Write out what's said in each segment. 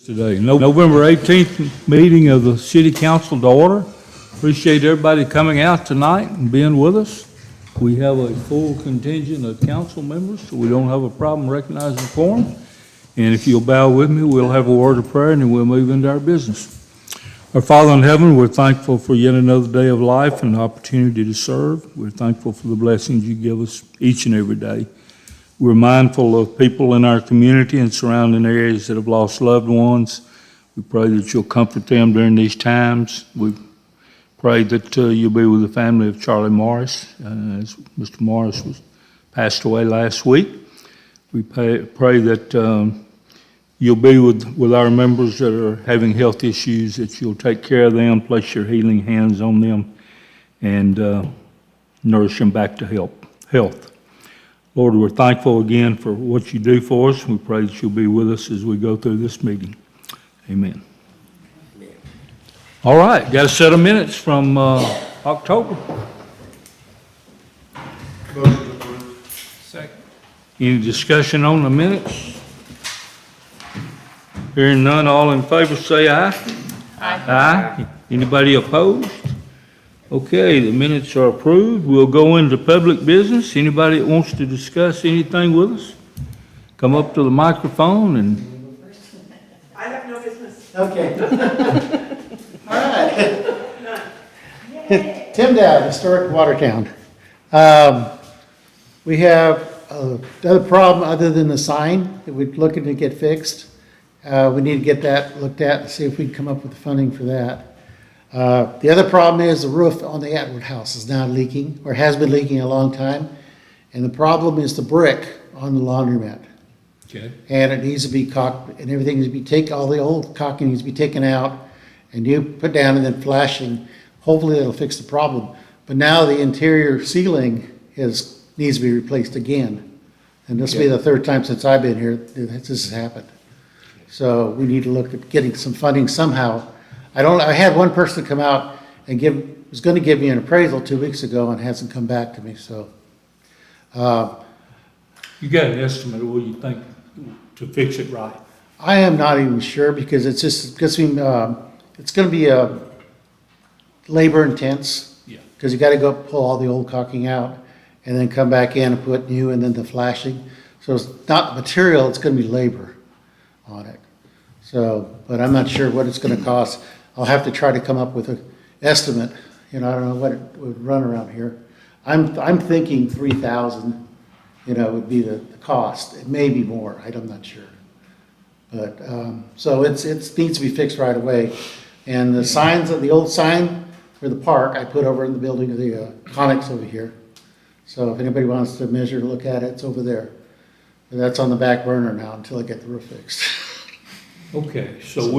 Today, November 18th meeting of the City Council to order. Appreciate everybody coming out tonight and being with us. We have a full contingent of council members, so we don't have a problem recognizing quorum. And if you'll bow with me, we'll have a word of prayer and then we'll move into our business. Our Father in heaven, we're thankful for yet another day of life and the opportunity to serve. We're thankful for the blessings you give us each and every day. We're mindful of people in our community and surrounding areas that have lost loved ones. We pray that you'll comfort them during these times. We pray that you'll be with the family of Charlie Morris, as Mr. Morris passed away last week. We pray that you'll be with our members that are having health issues, that you'll take care of them, place your healing hands on them, and nourish them back to health. Lord, we're thankful again for what you do for us. We pray that you'll be with us as we go through this meeting. Amen. Amen. All right, got a set of minutes from October. Second. Any discussion on the minutes? Hearing none, all in favor say aye. Aye. Aye. Anybody opposed? Okay, the minutes are approved. We'll go into public business. Anybody that wants to discuss anything with us, come up to the microphone and... I have no business. Okay. All right. Tim Dowd, Historic Watertown. We have another problem other than the sign that we're looking to get fixed. We need to get that looked at and see if we can come up with the funding for that. The other problem is the roof on the Atwood house is now leaking, or has been leaking a long time. And the problem is the brick on the laundromat. Okay. And it needs to be caulked, and everything needs to be taken, all the old caulking needs to be taken out and new put down and then flashing. Hopefully that'll fix the problem. But now the interior ceiling needs to be replaced again. And this will be the third time since I've been here that this has happened. So we need to look at getting some funding somehow. I had one person come out and was going to give me an appraisal 2 weeks ago and hasn't come back to me, so. You got an estimate of what you think to fix it right? I am not even sure because it's going to be labor intense. Yeah. Because you got to go pull all the old caulking out and then come back in and put new and then the flashing. So it's not the material, it's going to be labor on it. So, but I'm not sure what it's going to cost. I'll have to try to come up with an estimate. I don't know what it would run around here. I'm thinking 3,000, would be the cost. It may be more, I'm not sure. But, so it needs to be fixed right away. And the signs, the old sign for the park, I put over in the building of the Conex over here. So if anybody wants to measure, look at it, it's over there. But that's on the back burner now until I get the roof fixed. Okay, so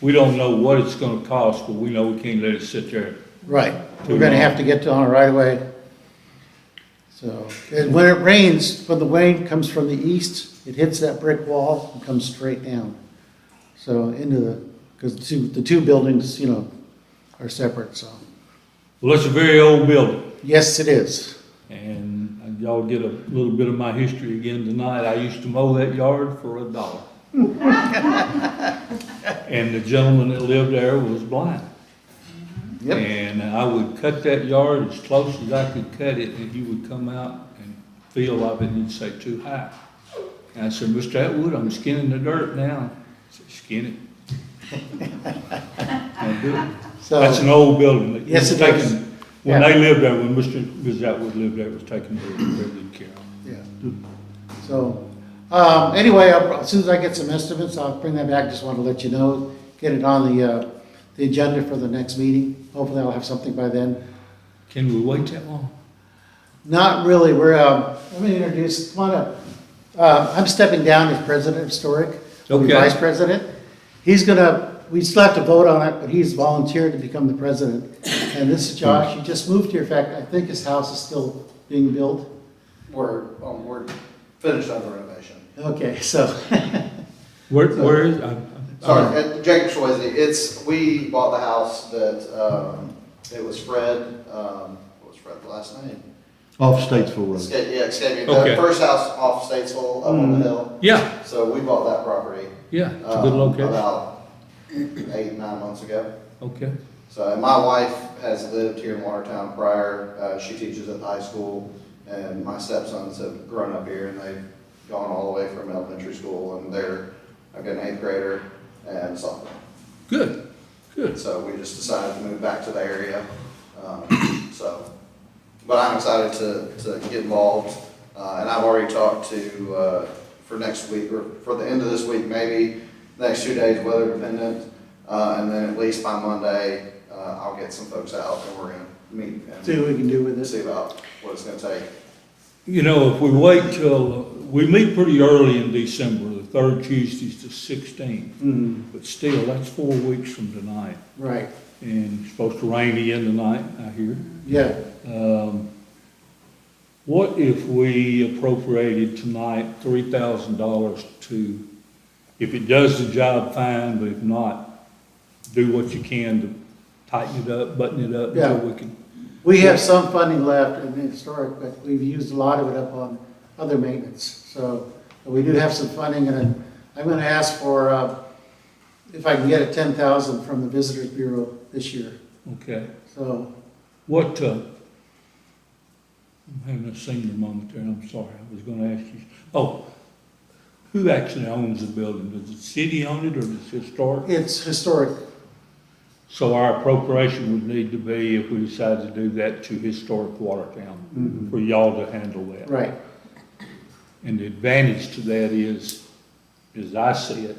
we don't know what it's gonna cost, but we know we can't let it sit there. Right, we're gonna have to get on it right away. So, and when it rains, when the rain comes from the east, it hits that brick wall and comes straight down. So because the two buildings, are separate, so. Well, it's a very old building. Yes, it is. And y'all get a little bit of my history again tonight. I used to mow that yard for $1. And the gentleman that lived there was blind. Yep. And I would cut that yard as close as I could cut it, and he would come out and feel of it, and he'd say, too high. And I said, Mr. Atwood, I'm skinning the dirt now. He said, skin it. I'll do it. So, that's an old building. Yes, it is. When they lived there, when Mr. Atwood lived there, it was taken very good care of. Yeah. So, anyway, as soon as I get some estimates, I'll bring that back. Just want to let you know, get it on the agenda for the next meeting. Hopefully I'll have something by then. Can we wait that long? Not really. Let me introduce, come on up. I'm stepping down as president of Historic. Okay. Vice president. We still have to vote on it, but he's volunteered to become the president. And this is Josh. He just moved here. In fact, I think his house is still being built. We're finished on the renovation. Okay, so. Where is, Sorry, at Jacob Swayze, we bought the house that, it was Fred, what was Fred's last name? Off Statesville Road. Escaping, Okay. the first house off Statesville, up on the hill. Yeah, So we bought that property. yeah, it's a good location. About 8, 9 months ago. Okay, So, and my wife has lived here in Watertown prior. She teaches at the high school, and my stepsons have grown up here, and they've gone all the way from elementary school, and I've got an 8th grader and sophomore. good, good. So we just decided to move back to the area. But I'm excited to get involved, and I've already talked to, for next week, or for the end of this week, maybe next 2 days, weather dependent, and then at least by Monday, I'll get some folks out, and we're gonna meet See what we can do with and it. see about what it's gonna take. You know, if we wait till, we meet pretty early in December, the third Tuesday's the 16th, but still, that's 4 weeks from tonight. Right, And it's supposed to rain again tonight, I hear. yeah. What if we appropriated tonight $3,000 to, if it does the job, fine, but if not, do what you can to tighten it up, button it up Yeah. until we can. We have some funding left in the historic, but we've used a lot of it up on other maintenance. So we do have some funding, and I'm gonna ask for, if I can get a 10,000 from the Visitors Bureau this year. Okay. So, What, I'm having a senior moment there, I'm sorry, I was gonna ask you. Oh, who actually owns the building? Does the city own it or does it historic? it's historic, So our appropriation would need to be, if we decide to do that, to historic Watertown, for y'all to handle that. right. And the advantage to that is, as I see it,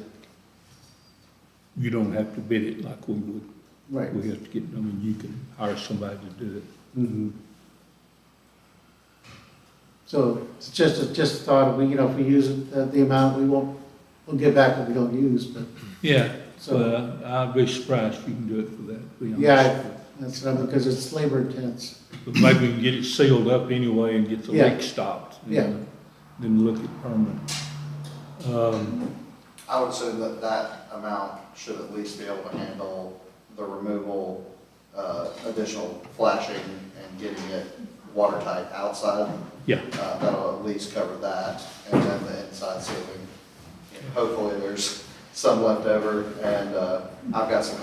you don't have to bid it like we would. Right. We have to get, I mean, you can hire somebody to do it. So it's just a thought, we, if we use it, the amount, we'll get back what we don't use, but, Yeah, So- so I'd be surprised if you can do it for that, to be honest. yeah, that's, because it's labor intense. But maybe we can get it sealed up anyway and get the Yeah. leak stopped. and Yeah. Then look at permanent. I would assume that amount should at least be able to handle the removal, additional flashing and getting it watertight outside. Yeah, That'll at least cover that, and then the inside ceiling. Hopefully, there's some left over, and I've got some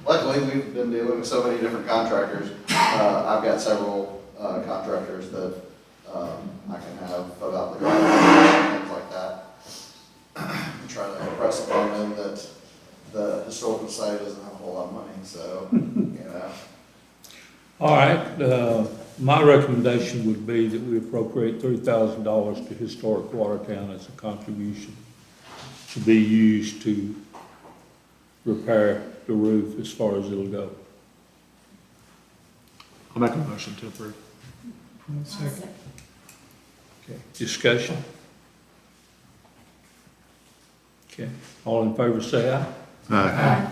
luckily, we've been dealing with so many different contractors. I've got several contractors that I can have about the driveway and things like that. Try to impress upon them that the historical society doesn't have a whole lot of money, so, all right, my recommendation would be that we appropriate $3,000 to Historic Watertown as a contribution to be used to repair the roof as far as it'll go. I'll make a motion to approve. Okay, discussion? Okay, all in favor say aye. Aye.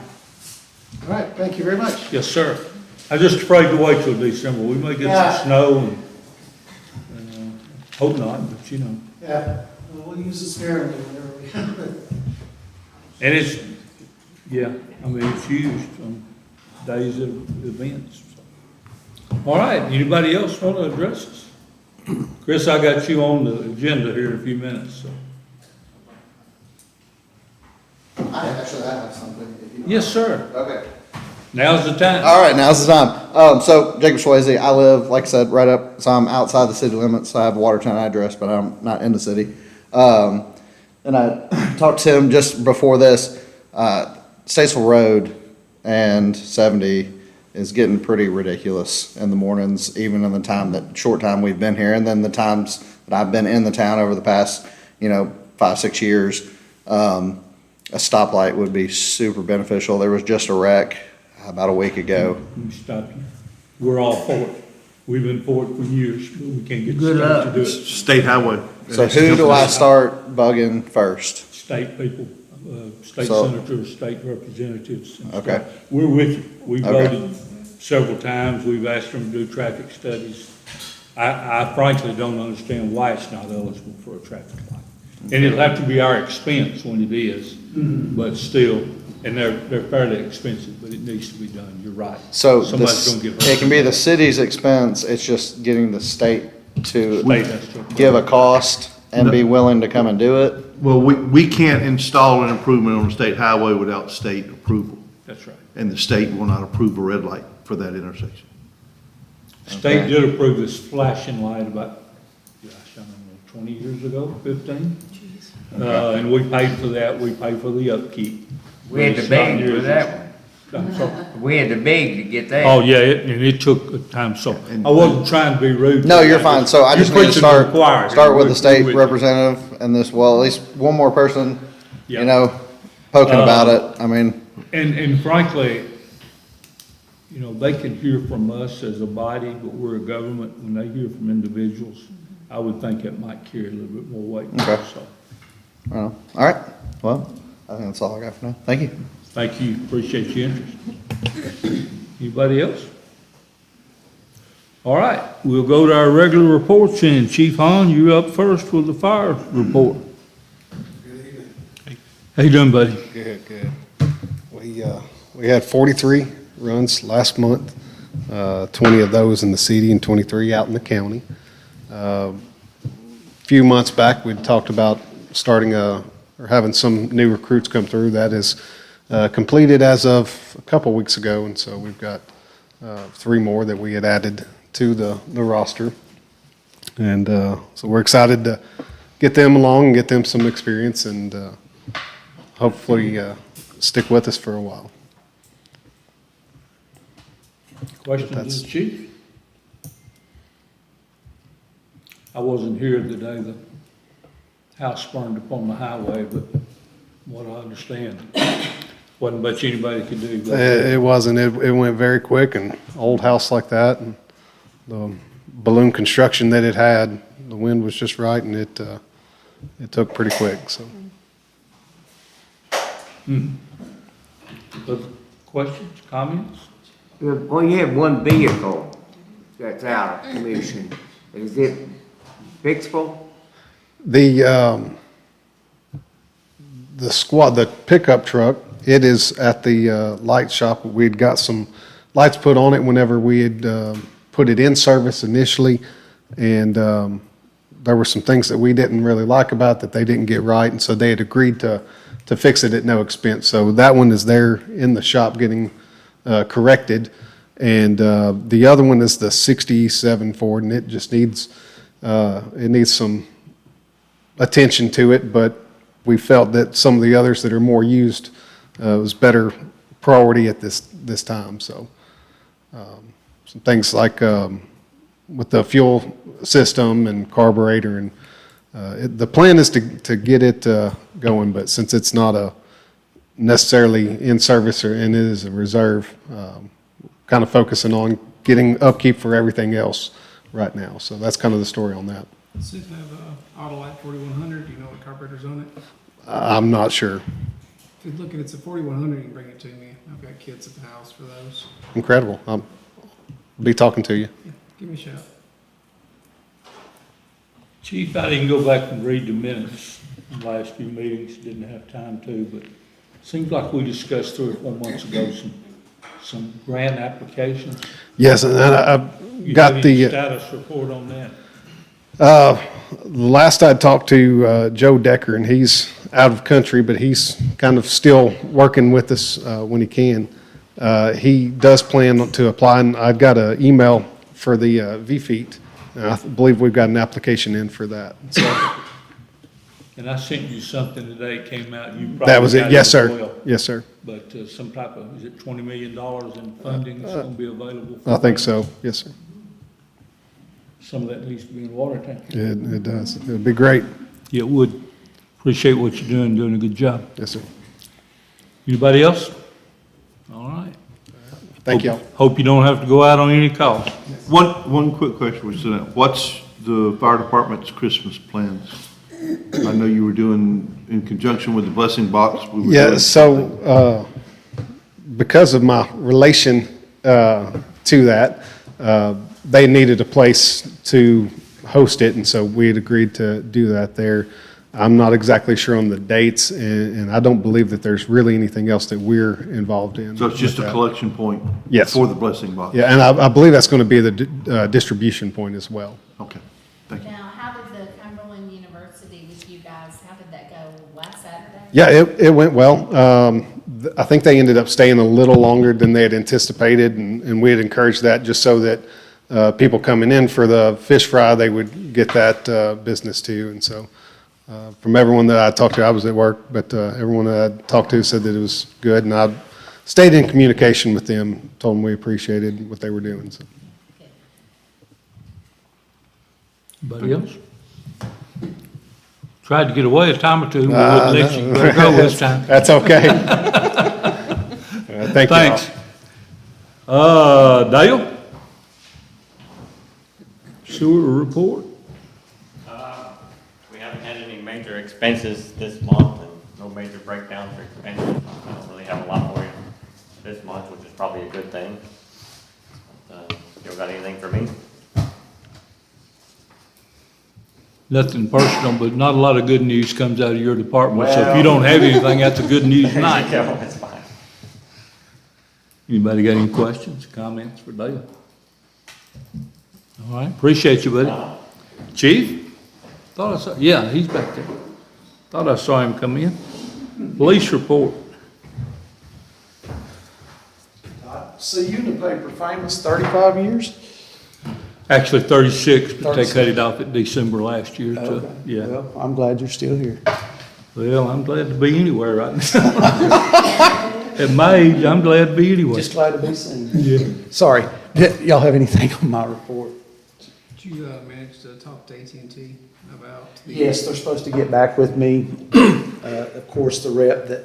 All right, thank you very much. Yes, sir. I was just afraid to wait till December. We may get Yeah. some snow and, hope not, but you know. Yeah, we'll use the spare and do whatever we And it's, yeah, I mean, it's used on days of events. so. All right, anybody else want to address us? Chris, I got you on the agenda here in a few minutes, so. I have something. If you Yes, sir. Okay. Now's the time. All right, now's the time. So Jacob Swayze, I live, like I said, right up, so I'm outside the city limits. I have a Watertown address, but I'm not in the city. And I talked to him just before this, Statesville Road and 70 is getting pretty ridiculous in the mornings, even in the short time we've been here, and then the times that I've been in the town over the past, 5, 6 years. A stoplight would be super beneficial. There was just a wreck about a week ago. Let me stop you. We're all for it. We've been for it for years, but we can't get the Good state luck. to do it. State highway. So who do I start bugging first? State people, state So- senators, state representatives. and Okay. stuff. We're with you. We've Okay. voted several times. We've asked them to do traffic studies. I frankly don't understand why it's not eligible for a traffic light. And it'll have to be our expense when it is, but still, and they're fairly expensive, but it needs to be done. You're right. So Somebody's gonna get hurt. it can be the city's expense, it's just getting the state to State has to. give a cost and be willing to come and do it. Well, we can't install an improvement on a state highway without state approval. That's right. And the state will not approve a red light for that intersection. State did approve this flashing light about, gosh, I don't know, 20 years ago, 15? And we paid for that, we paid for the upkeep. We had to It's not beg near for as- that I'm sorry. one. We had to beg to get that. Oh, yeah, and it took a time, so I wasn't trying to be rude. No, you're fine. So I You're just need to preaching start, the choir. start with We're- the state we're with you. representative and this, well, at least one more person, Yeah. you know, poking about it. I mean, And frankly, you know, they can hear from us as a body, but we're a government. When they hear from individuals, I would think it might carry a little bit more weight. Okay. So, I don't know. All right. Well, I think that's all I got for now. Thank you. thank you, appreciate your interest. Anybody else? All right, we'll go to our regular reports, and Chief Hahn, you're up first with the fire report. Good evening. How you doing, buddy? Good, good. We had 43 runs last month, 20 of those in the city and 23 out in the county. A few months back, we'd talked about starting or having some new recruits come through. That is completed as of a couple weeks ago, and so we've got 3 more that we had added to the roster. And so we're excited to get them along and get them some experience and hopefully stick with us for a while. Questions of the chief? I wasn't here the day the house burned up on the highway, but what I understand, wasn't much anybody could do. But It wasn't, it went very quick, and old house like that, and the balloon construction that it had, the wind was just right, and it took pretty quick, so. Other questions, comments? Well, you have one vehicle that's out of commission. Is it fixable? The squad, the pickup truck, it is at the light shop. We'd got some lights put on it whenever we had put it in service initially, and there were some things that we didn't really like about that they didn't get right, and so they had agreed to fix it at no expense. So that one is there in the shop getting corrected, and the other one is the 67 Ford, and it just needs some attention to it, but we felt that some of the others that are more used was better priority at this time. So some things like with the fuel system and carburetor, and the plan is to get it going, but since it's not necessarily in service and it is a reserve, kind of focusing on getting upkeep for everything else right now. So that's kind of the story on that. Does it have Autolite 4100? Do you know what carburetor's on it? I'm not sure. If you look at it's a 4100, you can bring it to me. I've got kids at the house for those. Incredible. I'll be talking to you. Yeah, give me a shout. Chief, I didn't go back and read the minutes from the last few meetings, didn't have time to, but it seems like we discussed 3 or 4 months ago some grant applications. Yes, and I've You got have any the, status report on that? last I talked to Joe Decker, and he's out of country, but he's kind of still working with us when he can. He does plan to apply, and I've got an email for the VFEET, and I believe we've got an application in for that. So And I sent you something today, it came out, you probably that was got it. Yes, as sir. well. Yes, sir. But some type of, is it $20 million in funding that's going to be available? for I think so. Yes, sir. Some of that needs to be in Watertown. It does. It would be great. Yeah, it would. Appreciate what you're doing a good job. Yes, sir. Anybody else? All right. Thank y'all. Hope you don't have to go out on any calls. One quick question, for Jeanette. What's the fire department's Christmas plans? I know you were doing, in conjunction with the blessing box. we were Yeah, doing so, because of my relation to that, they needed a place to host it, and so we had agreed to do that there. I'm not exactly sure on the dates, and I don't believe that there's really anything else that we're involved in. So it's just with a that. collection point? Yes. For the blessing box? Yeah, and I believe that's going to be the distribution point as well. Okay. Thank you. Now, how did the Cumberland University with you guys, how did that go last Saturday? Yeah, it went well. I think they ended up staying a little longer than they had anticipated, and we had encouraged that just so that people coming in for the fish fry, they would get that business too. And so from everyone that I talked to, I was at work, but everyone that I talked to said that it was good, and I stayed in communication with them, told them we appreciated what they were doing. So. Anybody else? Tried to get away a time or two, we wouldn't let you. You better go this time. That's okay. Thank you. Thanks. Dale? Sewer report? We haven't had any major expenses this month and no major breakdowns or expenses. I don't really have a lot for you this month, which is probably a good thing. You got anything for me? Nothing personal, but not a lot of good news comes out of your department, so if you don't have anything, that's a good news night. Yeah, that's fine. Anybody got any questions, comments for Dale? All right, appreciate you, buddy. Chief? Thought I saw, yeah, he's back there. Thought I saw him come in. Police report. See you in the paper, famous 35 years? Actually 36, but they cut it off at December last year, so, Okay. yeah. Well, I'm glad you're still here. Well, I'm glad to be anywhere right now. At my age, I'm glad to be anywhere. Just glad to be seen. Yeah. Sorry, y'all have anything on my report? Did you manage to talk to AT&T about? Yes, they're supposed to get back with me. Of course, the rep that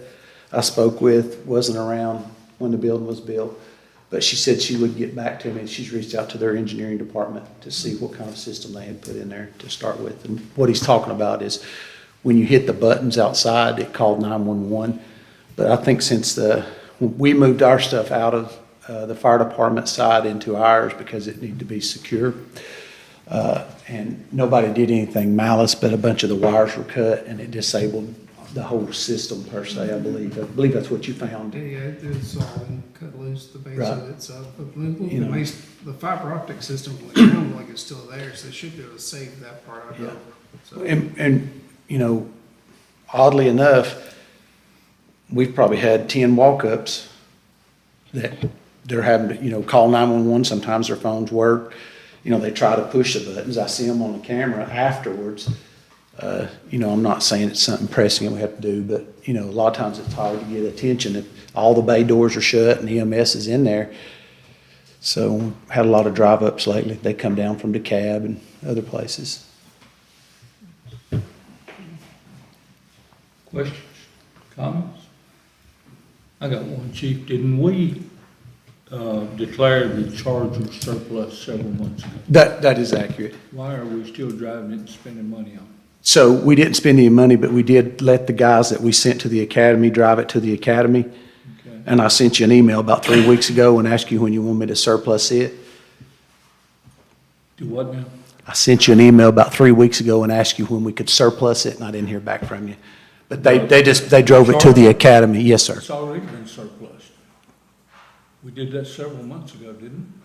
I spoke with wasn't around when the building was built, but she said she would get back to me, and she's reached out to their engineering department to see what kind of system they had put in there to start with. And what he's talking about is when you hit the buttons outside, it called 911. But I think since we moved our stuff out of the fire department side into ours because it needed to be secure, and nobody did anything malice, but a bunch of the wires were cut and it disabled the whole system per se, I believe. I believe that's what you found. Yeah, it's all been cut loose, the base Right. of it, so, but You know. the fiber optic system, it sounds like it's still there, so they should be able to save that part, I Yeah. hope. So, And, you know, oddly enough, we've probably had 10 walk-ups that they're having to, call 911. Sometimes their phones work. They try to push the buttons. I see them on the camera afterwards. I'm not saying it's something pressing that we have to do, but, a lot of times it's hard to get attention if all the bay doors are shut and EMS is in there. So had a lot of drive-ups lately. They come down from DeKalb and other places. Questions, comments? I got one, Chief. Didn't we declare the Charger surplus several months ago? That is accurate. Why are we still driving it and spending money on it? So we didn't spend any money, but we did let the guys that we sent to the academy drive it to the academy. Okay. And I sent you an email about 3 weeks ago and asked you when you want me to surplus it. Do what now? I sent you an email about 3 weeks ago and asked you when we could surplus it, and I didn't hear back from you. But they drove it to the academy. Yes, sir. It's already been surplus. We did that several months ago, didn't we?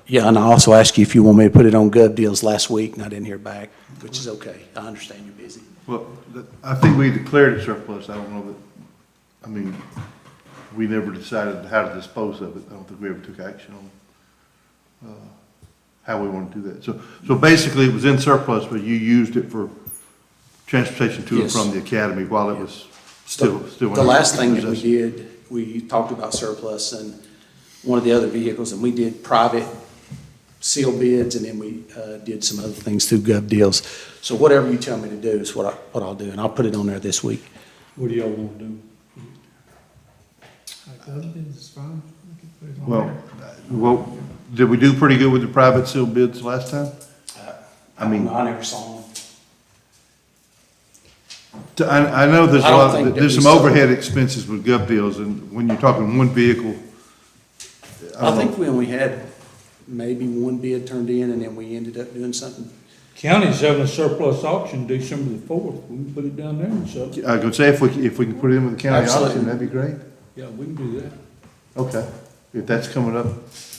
Yeah, and I also asked you if you want me to put it on Gov Deals last week, and I didn't hear back, which is okay. I understand you're busy. Well, I think we declared it surplus. I don't know that, we never decided how to dispose of it. I don't think we ever took action on how we want to do that. So basically, it was in surplus, but you used it for transportation to and Yes. from the academy while it was still. The last thing that we did, we talked about surplus and one of the other vehicles, and we did private seal bids, and then we did some other things through Gov Deals. So whatever you tell me to do is what I'll do, and I'll put it on there this week. What do y'all want to do? like the other bids is fine. We can put it on Well, there. well, did we do pretty good with the private seal bids last time? I never saw them. I know there's a I don't lot, think that there's we some sold- overhead expenses with gov deals, and when you're talking one vehicle. I think we only had maybe one bid turned in, and then we ended up doing something. County's having a surplus auction December the 4th. We can put it down there and sell it. I could say if we can put it in with the county Absolutely. auction, that'd be great. Yeah, we can do that. Okay, if that's coming up,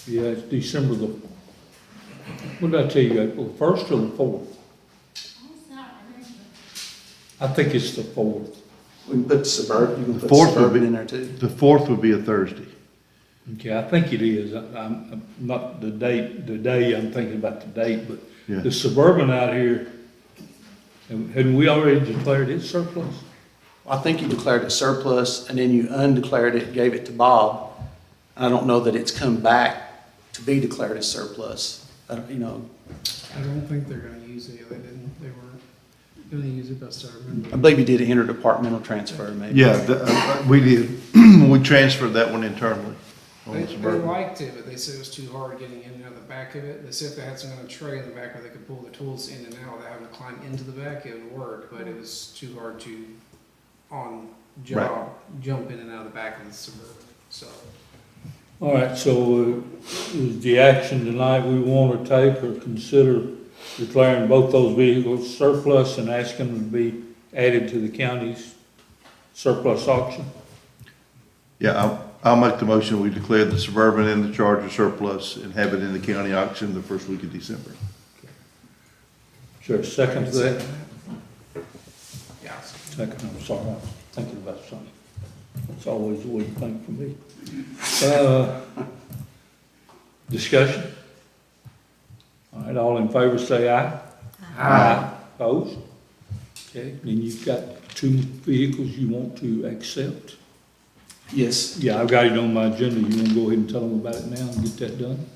Yeah, it's December the, what did I tell you, April 1st or the 4th? I think it's the 4th. We can put Suburban, you can put Fourth would Suburban be, in there too. the 4th would be a Thursday. Okay, I think it is. I'm not the day, I'm thinking about the date, but Yeah. the Suburban out here, hadn't we already declared it surplus? I think you declared it surplus and then you undeclared it, gave it to Bob. I don't know that it's come back to be declared as surplus. You know, I don't think they're gonna use it, they weren't gonna use it, best I remember. I believe you did an interdepartmental transfer maybe. Yeah, we did. We transferred that one internally. on They the Suburban. liked it, but they said it was too hard getting in and out of the back of it. They said if they had some kind of tray in the back where they could pull the tools in and out without having to climb into the back, it would work, but it was too hard to, on job, jump in and out of the back of the Suburban, so. All right, so is the action tonight we want to take or consider declaring both those vehicles surplus and asking them to be added to the county's surplus auction? Yeah, I'll make the motion, we declare the Suburban and the Charger surplus and have it in the county auction the first week of December. Is there a second to that? Yeah. Second, I'm sorry, I was thinking about something. It's always a weak thing for me. Discussion? All right, all in favor say aye. Aye. Opposed? Okay, then you've got 2 vehicles you want to accept. Yes, Yeah, I've got it on my agenda. You want to go ahead and tell them about it now and get that done?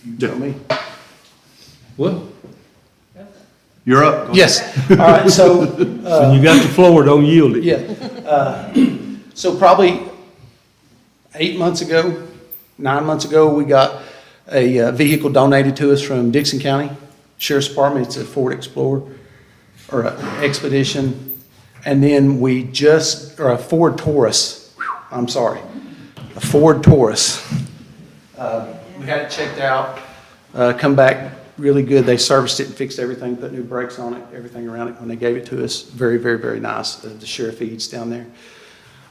you tell me. What? You're up. Yes, all right, so, When you got the floor, don't yield it. yeah. So probably 8 months ago, 9 months ago, we got a vehicle donated to us from Dixon County Sheriff's Department. It's a Ford Explorer or an Expedition. And then or a Ford Taurus. I'm sorry, a Ford Taurus. We had it checked out, come back really good. They serviced it and fixed everything, put new brakes on it, everything around it when they gave it to us. Very, very, very nice. The sheriff feeds down there.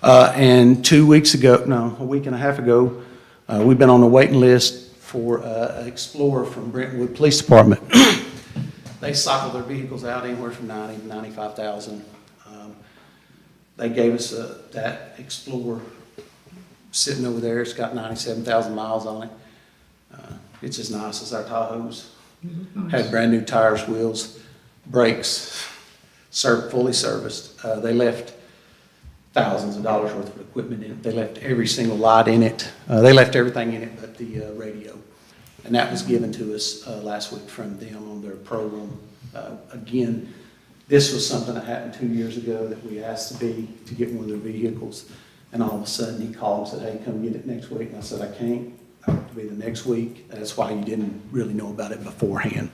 And a week and a half ago, we've been on the waiting list for an Explorer from Brentwood Police Department. They cycle their vehicles out anywhere from 90 to 95,000. They gave us that Explorer sitting over there. It's got 97,000 miles on it. It's as nice as our Tahoes. Had brand new tires, wheels, brakes, fully serviced. They left thousands of dollars worth of equipment in it. They left every single light in it. They left everything in it but the radio. And that was given to us last week from them on their program. Again, this was something that happened 2 years ago that we asked to get one of their vehicles. And all of a sudden he called and said, hey, come get it next week. And I said, I can't. I have to be the next week. That's why you didn't really know about it beforehand.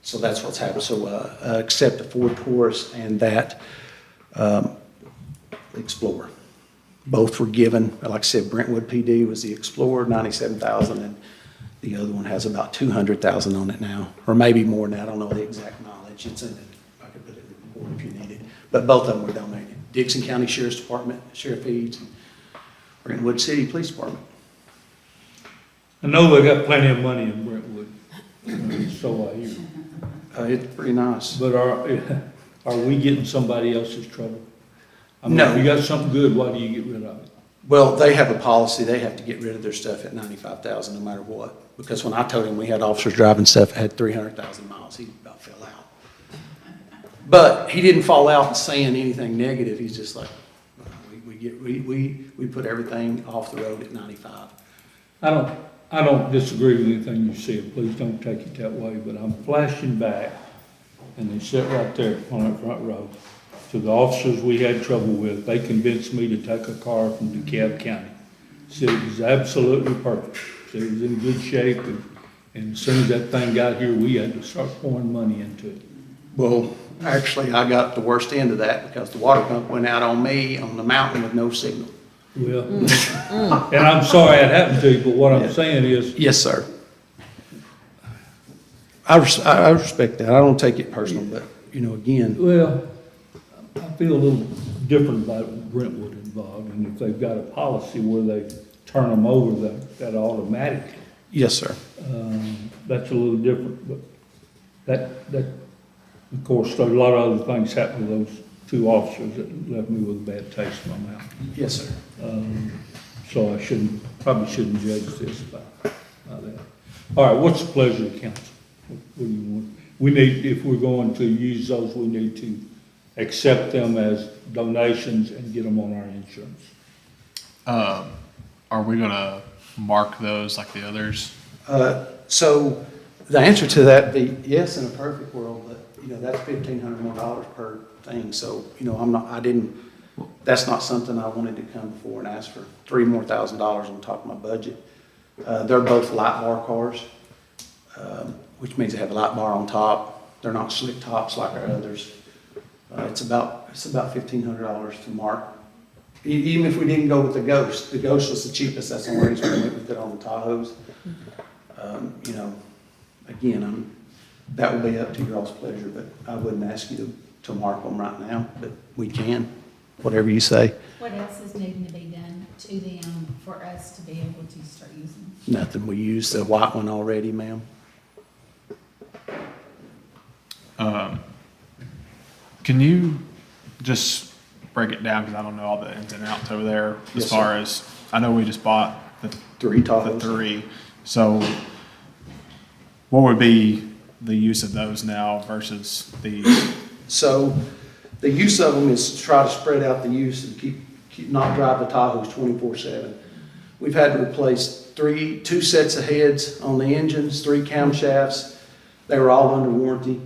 So that's what's happened. So accept the Ford Taurus and that Explorer. Both were given, like I said, Brentwood PD was the Explorer, 97,000, and the other one has about 200,000 on it now, or maybe more now. I don't know the exact mileage. It's in it. I could put it in the report if you need it. But both of them were donated. Dixon County Sheriff's Department, Sheriff Eads, and Brentwood City Police Department. I know they got plenty of money in Brentwood, so I hear. It's pretty nice. But are we getting somebody else's trouble? I mean, No. if you got something good, why do you get rid of it? Well, they have a policy. They have to get rid of their stuff at 95,000 no matter what. Because when I told him we had officers driving stuff that had 300,000 miles, he about fell out. But he didn't fall out saying anything negative. He's just like, we put everything off the road at 95. I don't disagree with anything you said, please don't take it that way, but I'm flashing back, and they sit right there on that front row, to the officers we had trouble with. They convinced me to take a car from DeKalb County. Said it was absolutely perfect, said it was in good shape, and as soon as that thing got here, we had to start pouring money into it. Well, actually, I got the worst end of that because the water pump went out on me on the mountain with no signal. Well, and I'm sorry it happened to you, but what I'm saying is, Yes, sir. I respect that. I don't take it personal, but, again, well, I feel a little different about Brentwood involved, and if they've got a policy where they turn them over that automatically, yes, sir. that's a little different, but that Of course, there's a lot of other things happened with those two officers that left me with a bad taste in my mouth. Yes, sir. So I probably shouldn't judge this by that. All right, what's the pleasure of council? What do you want? We need, if we're going to use those, we need to accept them as donations and get them on our insurance. Are we gonna mark those like the others? So the answer to that be yes, in a perfect world, but, that's $1,500 more per thing. So, that's not something I wanted to come before and ask for $3,000 more on top of my budget. They're both light bar cars, which means they have a light bar on top. They're not slick tops like our others. It's about $1,500 to mark. Even if we didn't go with the Ghost was the cheapest. That's the only reason we went with it on the Tahoes. Again, that would be up to your all's pleasure, but I wouldn't ask you to mark them right now, but we can, whatever you say. What else is needing to be done to them for us to be able to start using them? Nothing. We used the white one already, ma'am. Can you just break it down, because I don't know all the ins and outs over there, Yes, as far as, I know we just bought the 3 Tahoes. the 3, so what would be the use of those now versus these? So the use of them is to try to spread out the use and keep not drive the Tahoes 24/7. We've had to replace 2 sets of heads on the engines, 3 camshafts. They were all under warranty.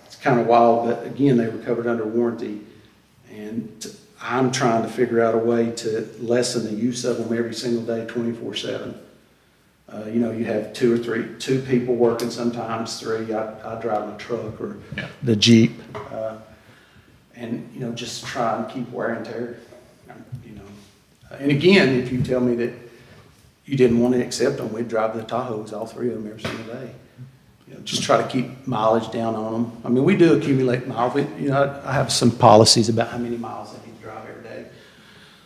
It's kind of wild, but again, they were covered under warranty. And I'm trying to figure out a way to lessen the use of them every single day, 24/7. You have 2 people working, sometimes 3. I drive my truck or the Jeep. And, just try and keep wear and tear, And again, if you tell me that you didn't want to accept them, we'd drive the Tahoes, all 3 of them, every single day. Just try to keep mileage down on them. I mean, we do accumulate miles. I have some policies about how many miles I need to drive every day.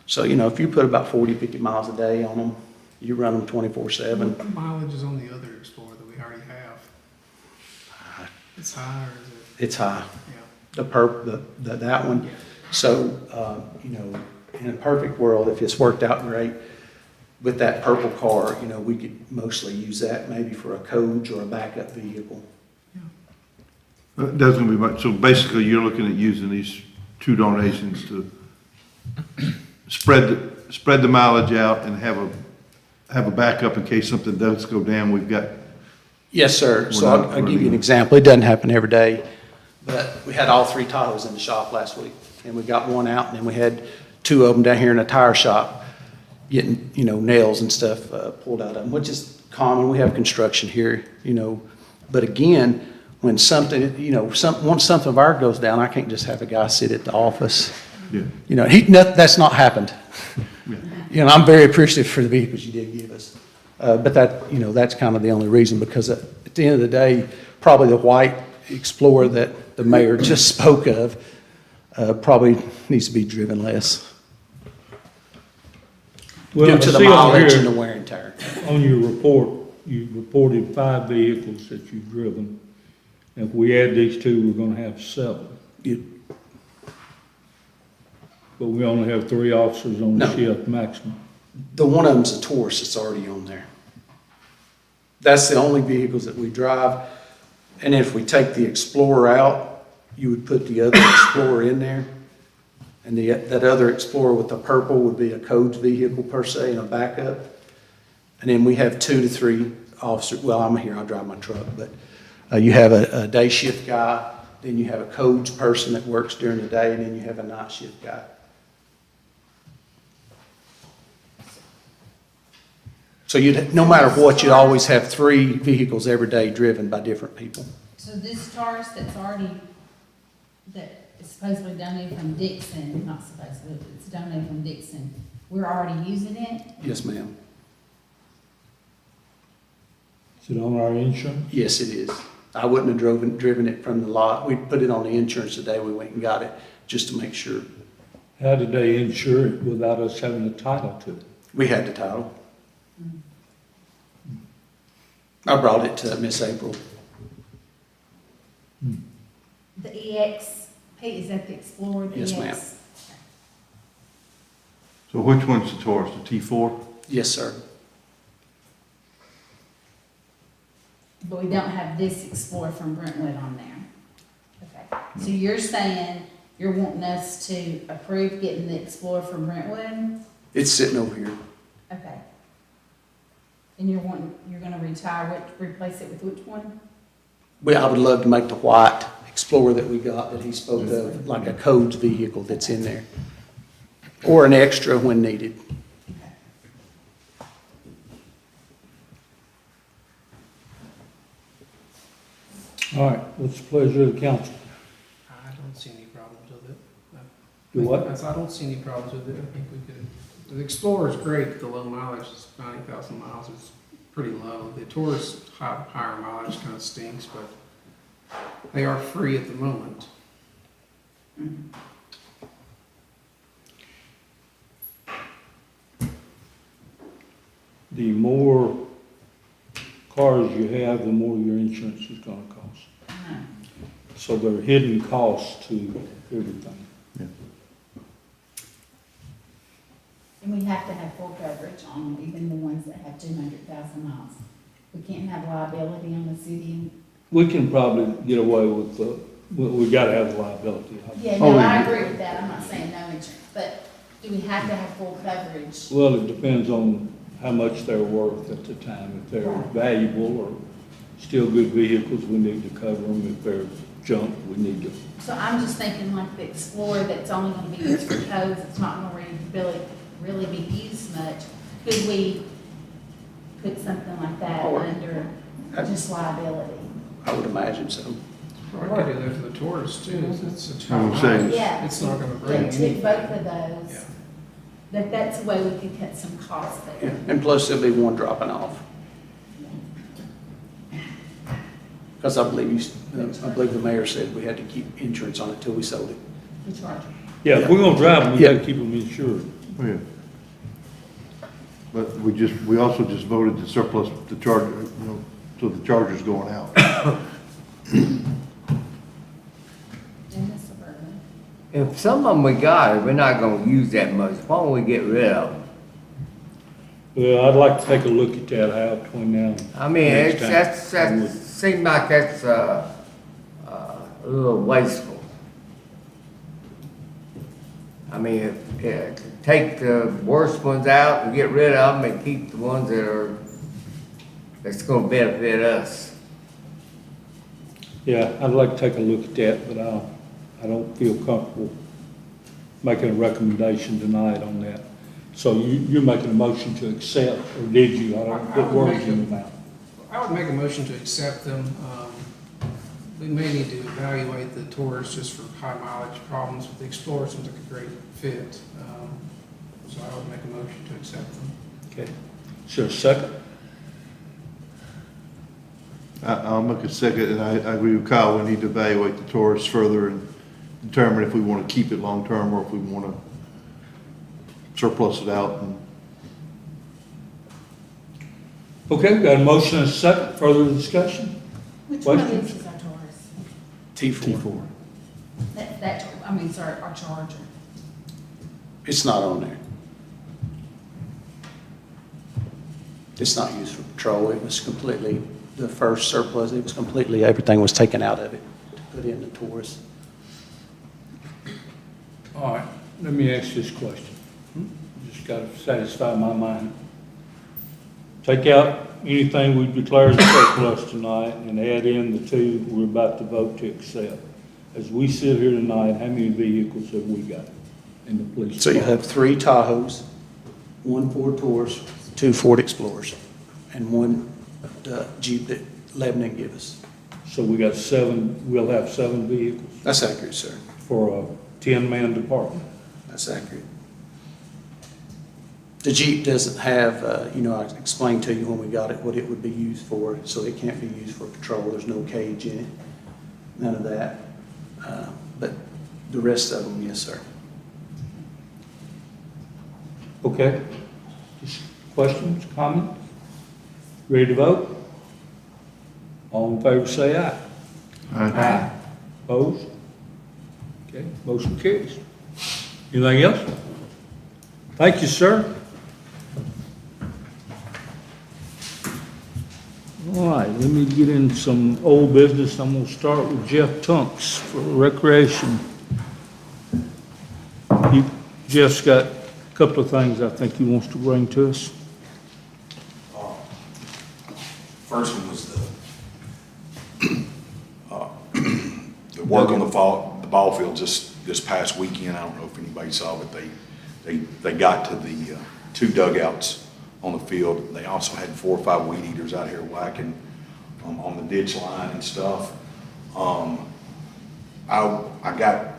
So, if you put about 40, 50 miles a day on them, you run them 24/7. What mileage is on the other Explorer that we already have? It's high, or is it? It's high. Yeah. That one. So, in a perfect world, if it's worked out great with that purple car, we could mostly use that maybe for a coach or a backup vehicle. It doesn't be much, so basically you're looking at using these 2 donations to spread the mileage out and have a backup in case something does go down. We've got. Yes, sir. So We're not I'll give you running. an example. It doesn't happen every day, but we had all 3 Tahoes in the shop last week, and we got one out, and then we had 2 of them down here in a tire shop getting, nails and stuff pulled out of them, which is common. We have construction here, But again, when something, once something of ours goes down, I can't just have a guy sit at the office. Yeah. That's not happened. I'm very appreciative for the vehicles you did give us. But that's kind of the only reason, because at the end of the day, probably the white Explorer that the mayor just spoke of probably needs to be driven less. Well, Due I to the see on mileage here- and the wear and tear. On your report, you reported 5 vehicles that you've driven. If we add these 2, we're gonna have 7. But we only have 3 officers on the No. shift maximum. The one of them's a Taurus that's already on there. That's the only vehicles that we drive. And if we take the Explorer out, you would put the other Explorer in there. And that other Explorer with the purple would be a codes vehicle per se and a backup. And then we have 2 to 3 officers. Well, I'm here, I drive my truck, but you have a day shift guy, then you have a codes person that works during the day, and then you have a night shift guy. So no matter what, you'd always have 3 vehicles every day driven by different people. So this Taurus that's already, that is supposedly donated from Dixon, not supposedly, but it's donated from Dixon, we're already using it? Yes, ma'am. Is it on our insurance? Yes, it is. I wouldn't have driven it from the lot. We put it on the insurance the day we went and got it, just to make sure. How did they insure it without us having a title to it? We had the title. I brought it to Miss April. The EX, Pete, is that the Explorer, the EX? Yes, ma'am. So which one's the Taurus, the T4? Yes, sir. But we don't have this Explorer from Brentwood on there. Okay, so you're saying you're wanting us to approve getting the Explorer from Brentwood? It's sitting over here. Okay. And you're gonna retire, replace it with which one? Well, I would love to make the white Explorer that we got that he spoke of, like a codes vehicle that's in there. Or an extra when needed. All right, what's the pleasure of the council? I don't see any problems with it. Do what? I don't see any problems with it. I think we could, the Explorer's great, the low mileage is 90,000 miles, is pretty low. The Taurus, higher mileage kind of stinks, but they are free at the moment. The more cars you have, the more your insurance is gonna cost. So there are hidden costs to everything. And we have to have full coverage on even the ones that have 200,000 miles. We can't have liability on the city. We can probably get away with we gotta have liability. Yeah, no, I agree with that. I'm not saying no insurance, but do we have to have full coverage? Well, it depends on how much they're worth at the time. If they're valuable or still good vehicles, we need to cover them. If they're junk, we need to. So I'm just thinking like the Explorer that's only gonna be used for codes, it's not gonna really be used much. Could we put something like that under just liability? I would imagine so. Or I could do that for the Taurus too, it's a I'm top saying- mileage. Yeah. It's not gonna Yeah, bring anything. take both of those. Yeah. That's a way we could cut some costs Yeah. there. And plus there'll be one dropping off. Because I believe the mayor said we had to keep insurance on it till we sold it. The Charger. Yeah, if we're gonna drive them, we Yeah. gotta keep them insured. Oh, yeah. But we also just voted to surplus the Charger, so the Charger's going out. And the Suburban. If some of them we got, we're not gonna use that much, why don't we get rid of them? Well, I'd like to take a look at that, Hal, between now and. I mean, next it's, time. I would. seems like that's, a little wasteful. I mean, take the worst ones out and get rid of them and keep the ones that's gonna benefit us. Yeah, I'd like to take a look at that, but I don't feel comfortable making a recommendation tonight on that. So you're making a motion to accept, or did you? I don't put words in your mouth. I would make a motion to accept them. We may need to evaluate the Taurus just for high mileage problems, but the Explorer seems like a great fit. So I would make a motion to accept them. Okay. Is there a second? I'll make a second, and I agree with Kyle, we need to evaluate the Taurus further and determine if we want to keep it long-term or if we want to surplus it out. And Okay, we've got a motion and a second. Further discussion? Which one of Questions? these is our Taurus? T4. Our Charger. It's not on there. It's not used for patrol. It was completely, the first surplus, it was completely, everything was taken out of it to put in the Taurus. All right, let me ask this question. Just got to satisfy my mind. Take out anything we've declared surplus tonight and add in the two we're about to vote to accept. As we sit here tonight, how many vehicles have we got in the police So you department? have 3 Tahoes, 1 Ford Taurus, 2 Ford Explorers, and 1 Jeep that Lebanon gave us. So we got 7, we'll have 7 vehicles That's accurate, sir. for a 10-man department. That's accurate. The Jeep doesn't have, I explained to you when we got it what it would be used for, so it can't be used for patrol. There's no cage in it, none of that. But the rest of them, yes, sir. Okay. Just questions, comments? Ready to vote? All in favor say aye. Aye. Opposed? Okay, motion carries. Anything else? Thank you, sir. All right, let me get in some old business. I'm gonna start with Jeff Tunks for recreation. Jeff's got a couple of things I think he wants to bring to us. First one was the work on the ball field just this past weekend. I don't know if anybody saw, but they got to the 2 dugouts on the field. They also had 4 or 5 weed eaters out here whacking on the ditch line and stuff. I got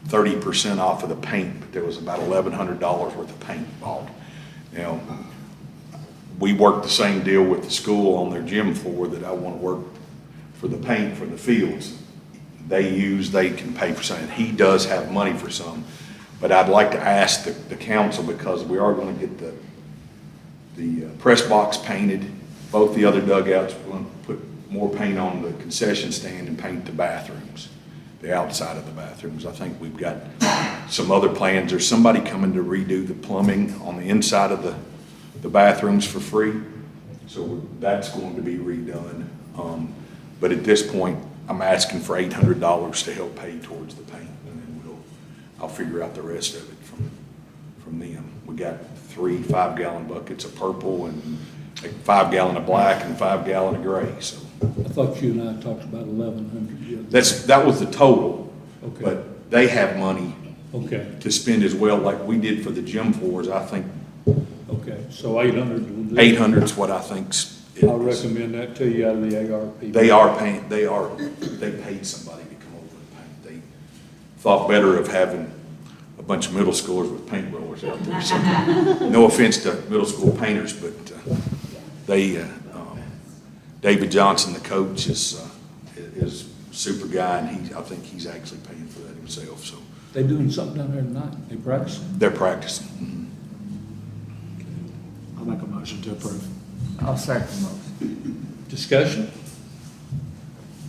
30% off of the paint, but there was about $1,100 worth of paint bought. Now, we work the same deal with the school on their gym floor that I want to work for the paint for the fields. They can pay for something. He does have money for some, but I'd like to ask the council, because we are going to get the press box painted. Both the other dugouts, we're going to put more paint on the concession stand and paint the bathrooms, the outside of the bathrooms. I think we've got some other plans. There's somebody coming to redo the plumbing on the inside of the bathrooms for free. So that's going to be redone. But at this point, I'm asking for $800 to help pay towards the paint, and then I'll figure out the rest of it from them. We got 3 5-gallon buckets of purple and 5 gallon of black and 5 gallon of gray. So I thought you and I talked about 1,100. that was the total. Okay. But they have money Okay, to spend as well, like we did for the gym floors. I think okay, so 800 will do. 800 is what I think's. I'll recommend that to you out of the ARP. They paid somebody to come over and paint. They thought better of having a bunch of middle schoolers with paint rollers out there. So, no offense to middle school painters, but David Johnson, the coach, is a super guy, and I think he's actually paying for that himself. So They doing something down there tonight? They practicing? they're practicing. I'll make a motion to approve. I'll second the motion. Discussion?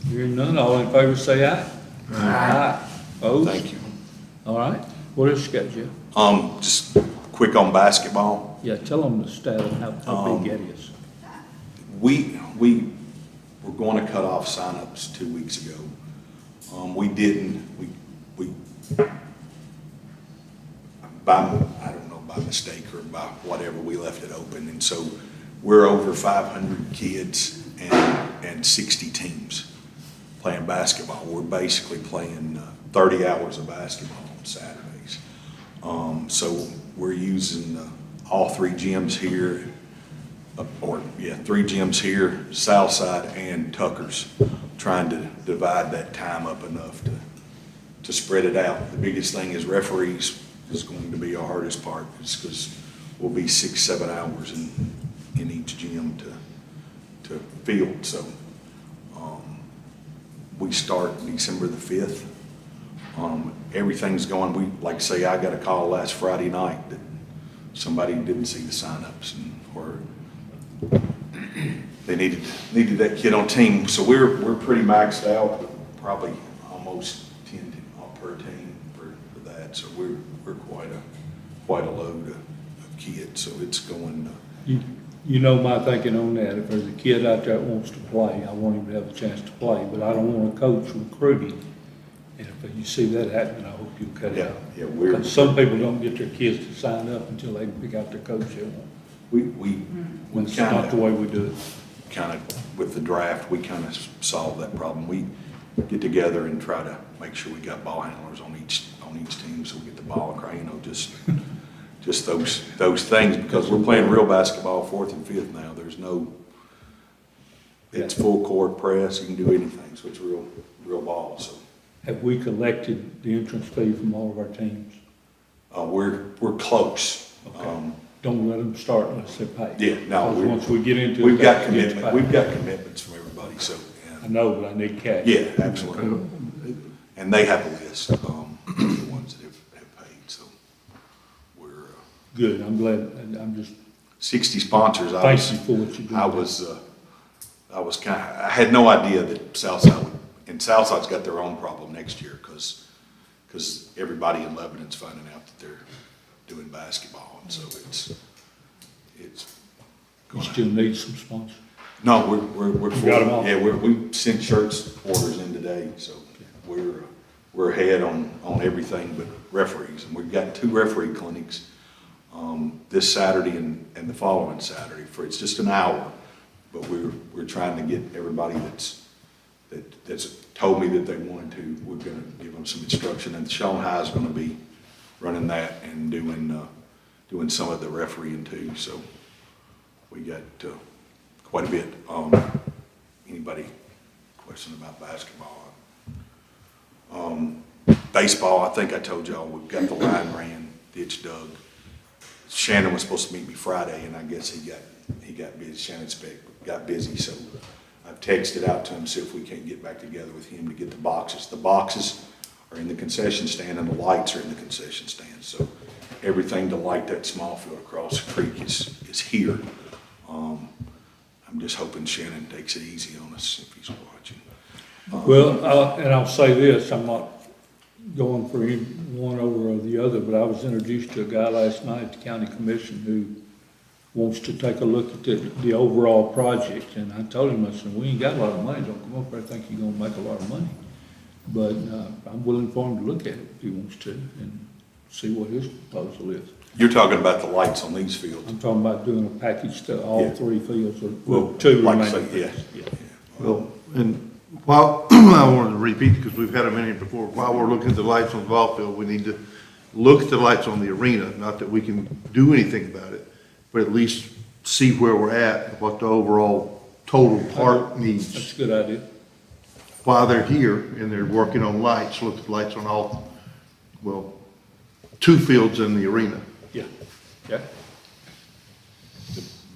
Hearing none, all in favor say aye. Aye. Opposed? Thank you. All right, what else you got, Jeff? Just quick on basketball. Yeah, tell them the stat and how big that is. We were going to cut off signups 2 weeks ago. We didn't. We by mistake or by whatever, we left it open, and so we're over 500 kids and 60 teams playing basketball. We're basically playing 30 hours of basketball on Saturdays. So we're using all 3 gyms here, 3 gyms here, Southside and Tucker's, trying to divide that time up enough to spread it out. The biggest thing is referees is going to be our hardest part, because we'll be 6-7 hours in each gym to field. So we start December the 5th. Everything's going. Like I say, I got a call last Friday night that somebody didn't see the signups, or they needed that kid on team. So we're pretty maxed out, probably almost 10 per team for that. So we're quite a load of kids. So it's going. You know my thinking on that. If there's a kid out there that wants to play, I want him to have a chance to play, but I don't want a coach recruiting. And if you see that happening, I hope you cut it out. Yeah, Because some people don't get their kids to sign up until they pick out their coach they want. It's not the way we do it. Kind of with the draft, we kind of solve that problem. We get together and try to make sure we got ball handlers on each team, so we get the ball across. Just those things, because we're playing real basketball 4th and 5th now. There's no. It's full court press. You can do anything, so it's real ball. So. Have we collected the entrance fee from all of our teams? We're close. Okay. Don't let them start unless they pay. Yeah, no. Once we get into it, we've got commitment. commitment. We've got commitments from everybody. So. Yeah. I know, but I need cash. Yeah, absolutely. And they have a list of the ones that have paid. So we're Good. I'm glad. I'm just 60 sponsors. thank you for what you do. I was kind of. I had no idea that Southside would and Southside's got their own problem next year, because everybody in Lebanon's finding out that they're doing basketball, and so it's You still need some sponsors. no, we're got 'em all? yeah, we sent shirts orders in today, so we're ahead on everything but referees, and we've got 2 referee clinics this Saturday and the following Saturday it's just an hour, but we're trying to get everybody that's told me that they wanted to. We're going to give them some instruction, and Sean High is going to be running that and doing some of the refereeing too. So we got quite a bit. Anybody question about basketball? Baseball, I think I told y'all, we've got the line ran, ditch dug. Shannon was supposed to meet me Friday, and I guess he got busy. Shannon got busy, so I've texted out to him, see if we can't get back together with him to get the boxes. The boxes are in the concession stand, and the lights are in the concession stand. So everything to light that small field across the creek is here. I'm just hoping Shannon takes it easy on us if he's watching. Well, and I'll say this, I'm not going for any one over the other, but I was introduced to a guy last night at the county commission who wants to take a look at the overall project, and I told him, I said, we ain't got a lot of money, don't come up there think you're gonna make a lot of money. But, I'm willing for him to look at it if he wants to and see what his proposal is. You're talking about the lights on these fields? I'm talking about doing a package to all Yeah. 3 fields, or Well, 2 like I remaining. say, yeah. Well, and while, I wanted to repeat, because we've had them in here before, while we're looking at the lights on the ball field, we need to look at the lights on the arena, not that we can do anything about it, but at least see where we're at, and what the overall total park needs. That's a good idea. While they're here and they're working on lights, look at lights on all, well, 2 fields in the arena. Yeah, yeah.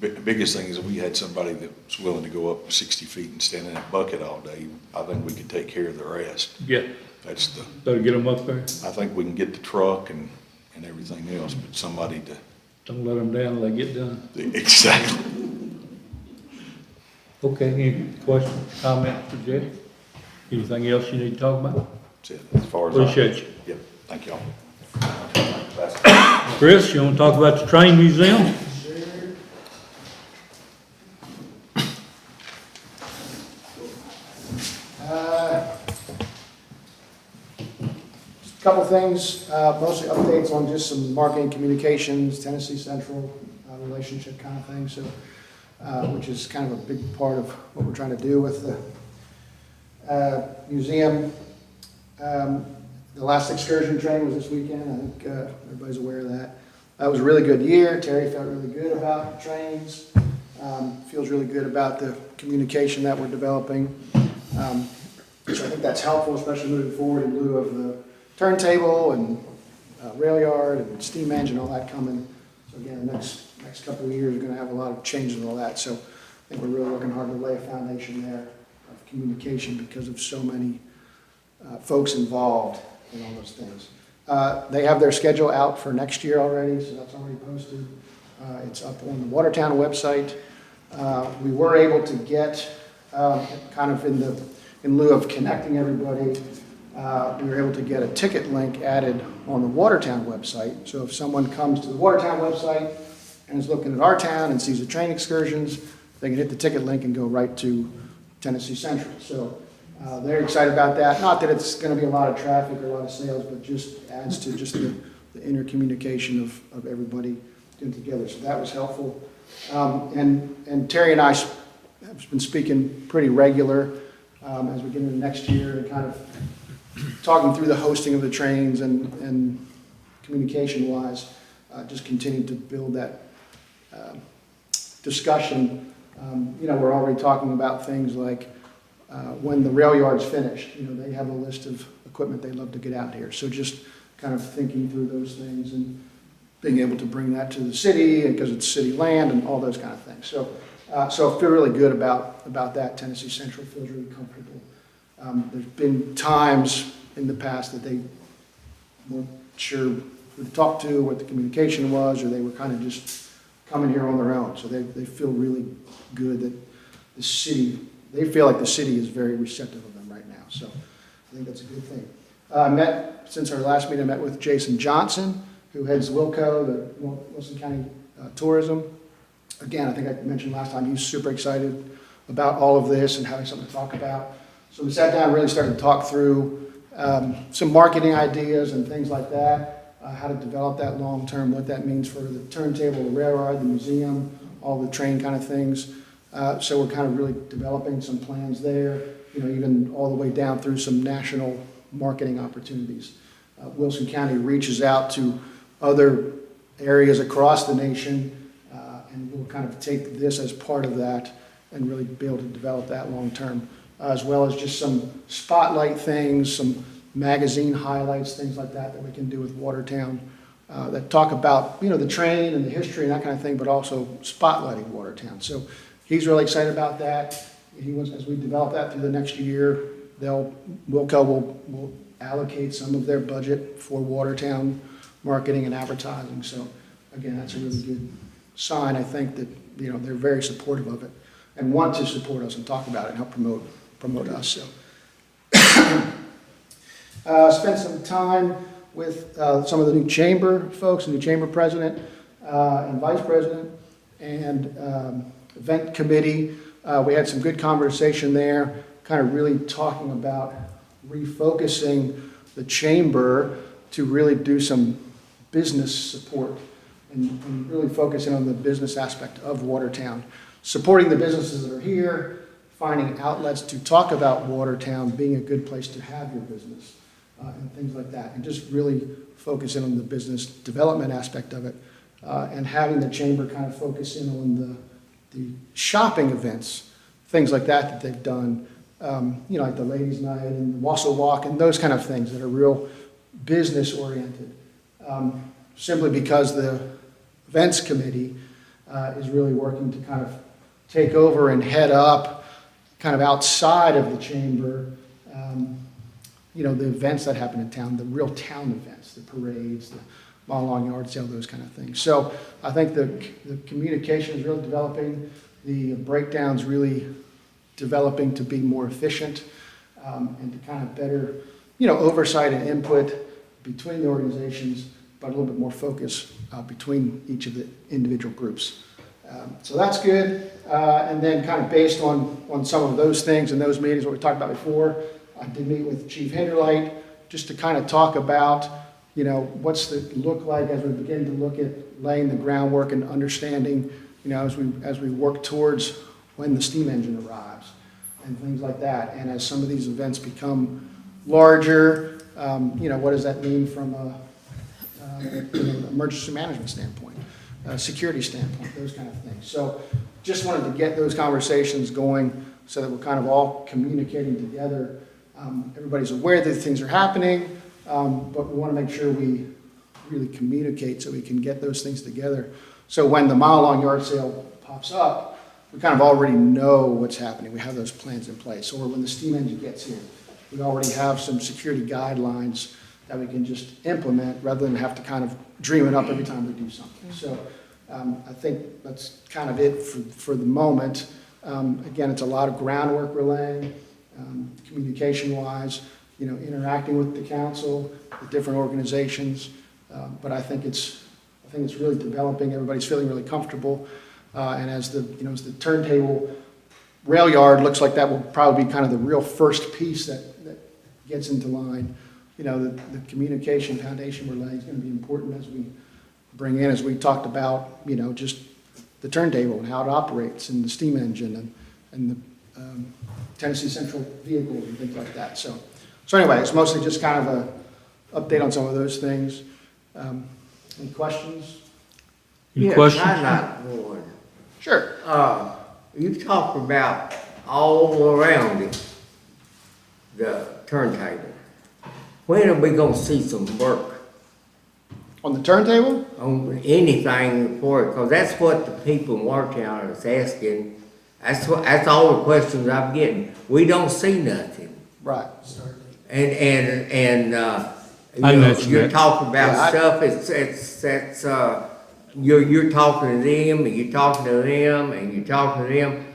The biggest thing is if we had somebody that was willing to go up 60 feet and stand in that bucket all day, I think we could take care of the rest. Yeah, That's better get them up there. I think we can get the truck and everything else, but somebody to. Don't let them down till they get done. Exactly. Okay, any questions, comments for Jeff? Anything else you need to talk about? That's it, as far as. Appreciate you. Yep, thank y'all. Chris, you want to talk about the train museum? Couple things, mostly updates on just some marketing communications, Tennessee Central relationship kind of thing, so, which is kind of a big part of what we're trying to do with the museum. The last excursion train was this weekend. I think everybody's aware of that. That was a really good year. Terry felt really good about the trains. Feels really good about the communication that we're developing. So I think that's helpful, especially moving forward in lieu of the turntable and rail yard and steam engine, all that coming. So again, the next couple of years are going to have a lot of changes and all that. So I think we're really working hard to lay a foundation there of communication because of so many folks involved in all those things. They have their schedule out for next year already, so that's already posted. It's up on the Watertown website. We were able to get kind of in lieu of connecting everybody, we were able to get a ticket link added on the Watertown website. So if someone comes to the Watertown website and is looking at our town and sees the train excursions, they can hit the ticket link and go right to Tennessee Central. So they're excited about that. Not that it's going to be a lot of traffic or a lot of sales, but just adds to just the intercommunication of everybody getting together. So that was helpful. And Terry and I have been speaking pretty regular as we get into next year and kind of talking through the hosting of the trains and communication-wise, just continue to build that discussion. We're already talking about things like when the rail yard's finished, they have a list of equipment they'd love to get out here. So just kind of thinking through those things and being able to bring that to the city because it's city land and all those kind of things. So I feel really good about that. Tennessee Central feels really comfortable. There's been times in the past that they weren't sure who to talk to, what the communication was, or they were kind of just coming here on their own. So they feel really good that the city, they feel like the city is very receptive of them right now. So I think that's a good thing. I met, since our last meeting, I met with Jason Johnson, who heads Wilco, the Wilson County Tourism. Again, I think I mentioned last time, he's super excited about all of this and having something to talk about. So we sat down and really started to talk through some marketing ideas and things like that, how to develop that long-term, what that means for the turntable, the railroad, the museum, all the train kind of things. So we're kind of really developing some plans there, even all the way down through some national marketing opportunities. Wilson County reaches out to other areas across the nation, and we'll kind of take this as part of that and really be able to develop that long-term, as well as just some spotlight things, some magazine highlights, things like that we can do with Watertown, that talk about, the train and the history and that kind of thing, but also spotlighting Watertown. So he's really excited about that. He wants, as we develop that through the next year, Wilco will allocate some of their budget for Watertown marketing and advertising. So again, that's a really good sign, I think, that, they're very supportive of it and want to support us and talk about it and help promote us. So spent some time with some of the new chamber folks, the new chamber president and vice president and event committee. We had some good conversation there, kind of really talking about refocusing the chamber to really do some business support and really focusing on the business aspect of Watertown, supporting the businesses that are here, finding outlets to talk about Watertown being a good place to have your business, and things like that, and just really focusing on the business development aspect of it, and having the chamber kind of focus in on the shopping events, things like that they've done, like the ladies' night and the Wausau Walk and those kind of things that are real business oriented, simply because the events committee is really working to kind of take over and head up kind of outside of the chamber, the events that happen in town, the real town events, the parades, the mile long yard sale, those kind of things. So I think the communication is really developing, the breakdown's really developing to be more efficient, and to kind of better, oversight and input between the organizations, but a little bit more focus between each of the individual groups. So that's good. And then kind of based on some of those things and those meetings, what we talked about before, I did meet with Chief Hinderlight just to kind of talk about, what's the look like as we begin to look at laying the groundwork and understanding, as we work towards when the steam engine arrives and things like that. And as some of these events become larger, what does that mean from a emergency management standpoint, security standpoint, those kind of things. So just wanted to get those conversations going so that we're kind of all communicating together. Everybody's aware that things are happening, but we want to make sure we really communicate so we can get those things together. So when the mile-long yard sale pops up, we kind of already know what's happening. We have those plans in place. Or when the steam engine gets here, we already have some security guidelines that we can just implement rather than have to kind of dream it up every time we do something. So I think that's kind of it for the moment. Again, it's a lot of groundwork we're laying, communication-wise, interacting with the council, the different organizations. But I think it's really developing. Everybody's feeling really comfortable. And as the turntable rail yard looks like that will probably be kind of the real first piece that gets into line. The communication foundation we're laying is going to be important as we bring in, as we talked about, just the turntable and how it operates and the steam engine and the Tennessee Central vehicles and things like that. So anyway, it's mostly just kind of a update on some of those things. Any questions? Any questions? I got one. Sure. You talked about all around it, the turntable. When are we gonna see some work On the turntable? on anything for it? Cause that's what the people in Watertown is asking. That's all the questions I'm getting. We don't see nothing. Right. And I mentioned you're that. talking about stuff, you're talking to them, and you're talking to them, and you're talking to them.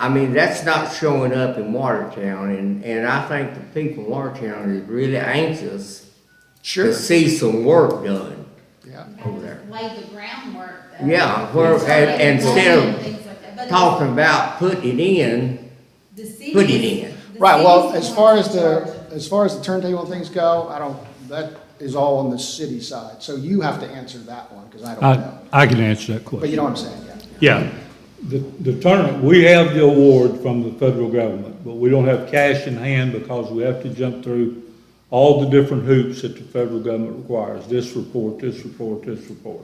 I mean, that's not showing up in Watertown, and I think the people in Watertown is really anxious Sure, to see some work done yeah. over there. Lay the groundwork. though. Yeah, where, So they can instead plan of things like that. But talking about putting it in, the city put it is- in. the Right, well, city's as the far one as in charge of as far as the turntable things go, that is all on the city side. So you have to answer that one, because I don't know. I can answer that But you question. know what I'm saying, yeah. Yeah, the tournament, we have the award from the federal government, but we don't have cash in hand because we have to jump through all the different hoops that the federal government requires, this report, this report, this report.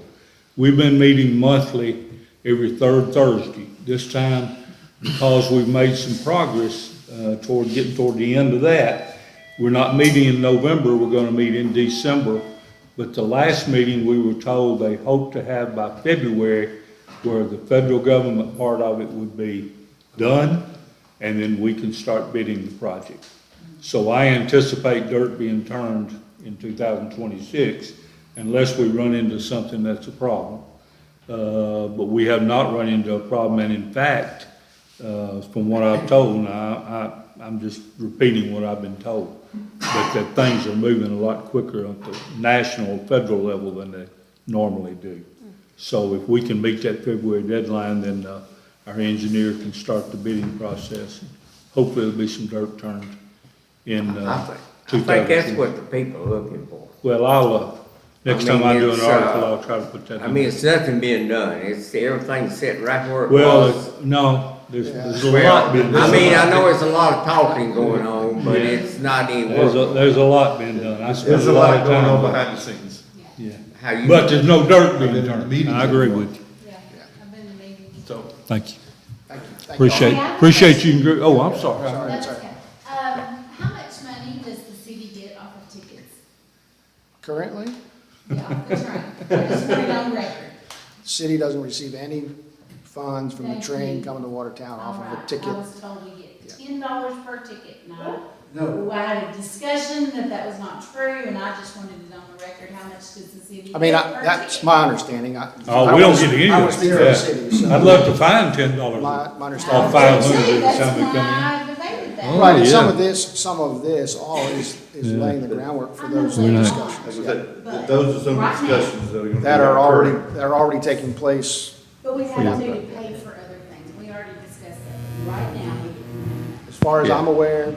We've been meeting monthly, every third Thursday. This time, because we've made some progress, getting toward the end of that, we're not meeting in November, we're gonna meet in December. But the last meeting, we were told they hope to have by February, where the federal government part of it would be done, and then we can start bidding the project. So I anticipate dirt being turned in 2026 unless we run into something that's a problem. But we have not run into a problem, and in fact, from what I've told, now, I'm just repeating what I've been told, but that things are moving a lot quicker at the national, federal level than they normally do. So if we can meet that February deadline, then our engineer can start the bidding process. Hopefully there'll be some dirt turned in I think 2000. that's what the people are looking for. Well, next I mean, time I do an it's, article, I'll try to put that in. I mean, it's nothing being done, it's, everything's set right where it Well, was. no, there's a Well, lot being done. I mean, I know it's a lot of talking going on, but Yeah. it's not any work. There's a lot being done. I spent There's a lot of going on time. behind the scenes. Yeah. How you- But there's no dirt being I've been in the turned. meetings I agree anymore. with you. Yeah, I've been to meetings. So, Thank you. Thank you. Thank you. Appreciate you. Oh, I'm sorry. Sorry, That's sorry. okay. How much money does the city get off of tickets? Currently, Yeah, off the train. I just put it on record. the city doesn't receive any funds from the Thank train you. coming to Watertown off All of right, a ticket. I was told we get $10 per ticket. No. I had a discussion that was not true, and I just wanted it on the record. How much does the city I mean, get per that's ticket? my understanding. Oh, we don't get any I of would it. speak for the Yeah. city, so. I'd love to find $10. My Or understanding. 500 every That's time we why come in. I debated that. Oh, Right, and some yeah. of this all is Yeah. laying the groundwork for those We're not- discussions. as I yeah. said, those are some Right now- discussions that are gonna be. That are occurring. already taking place. But we Yeah. have to pay for other things. We already discussed that. Right now, we As far as Yeah. I'm aware,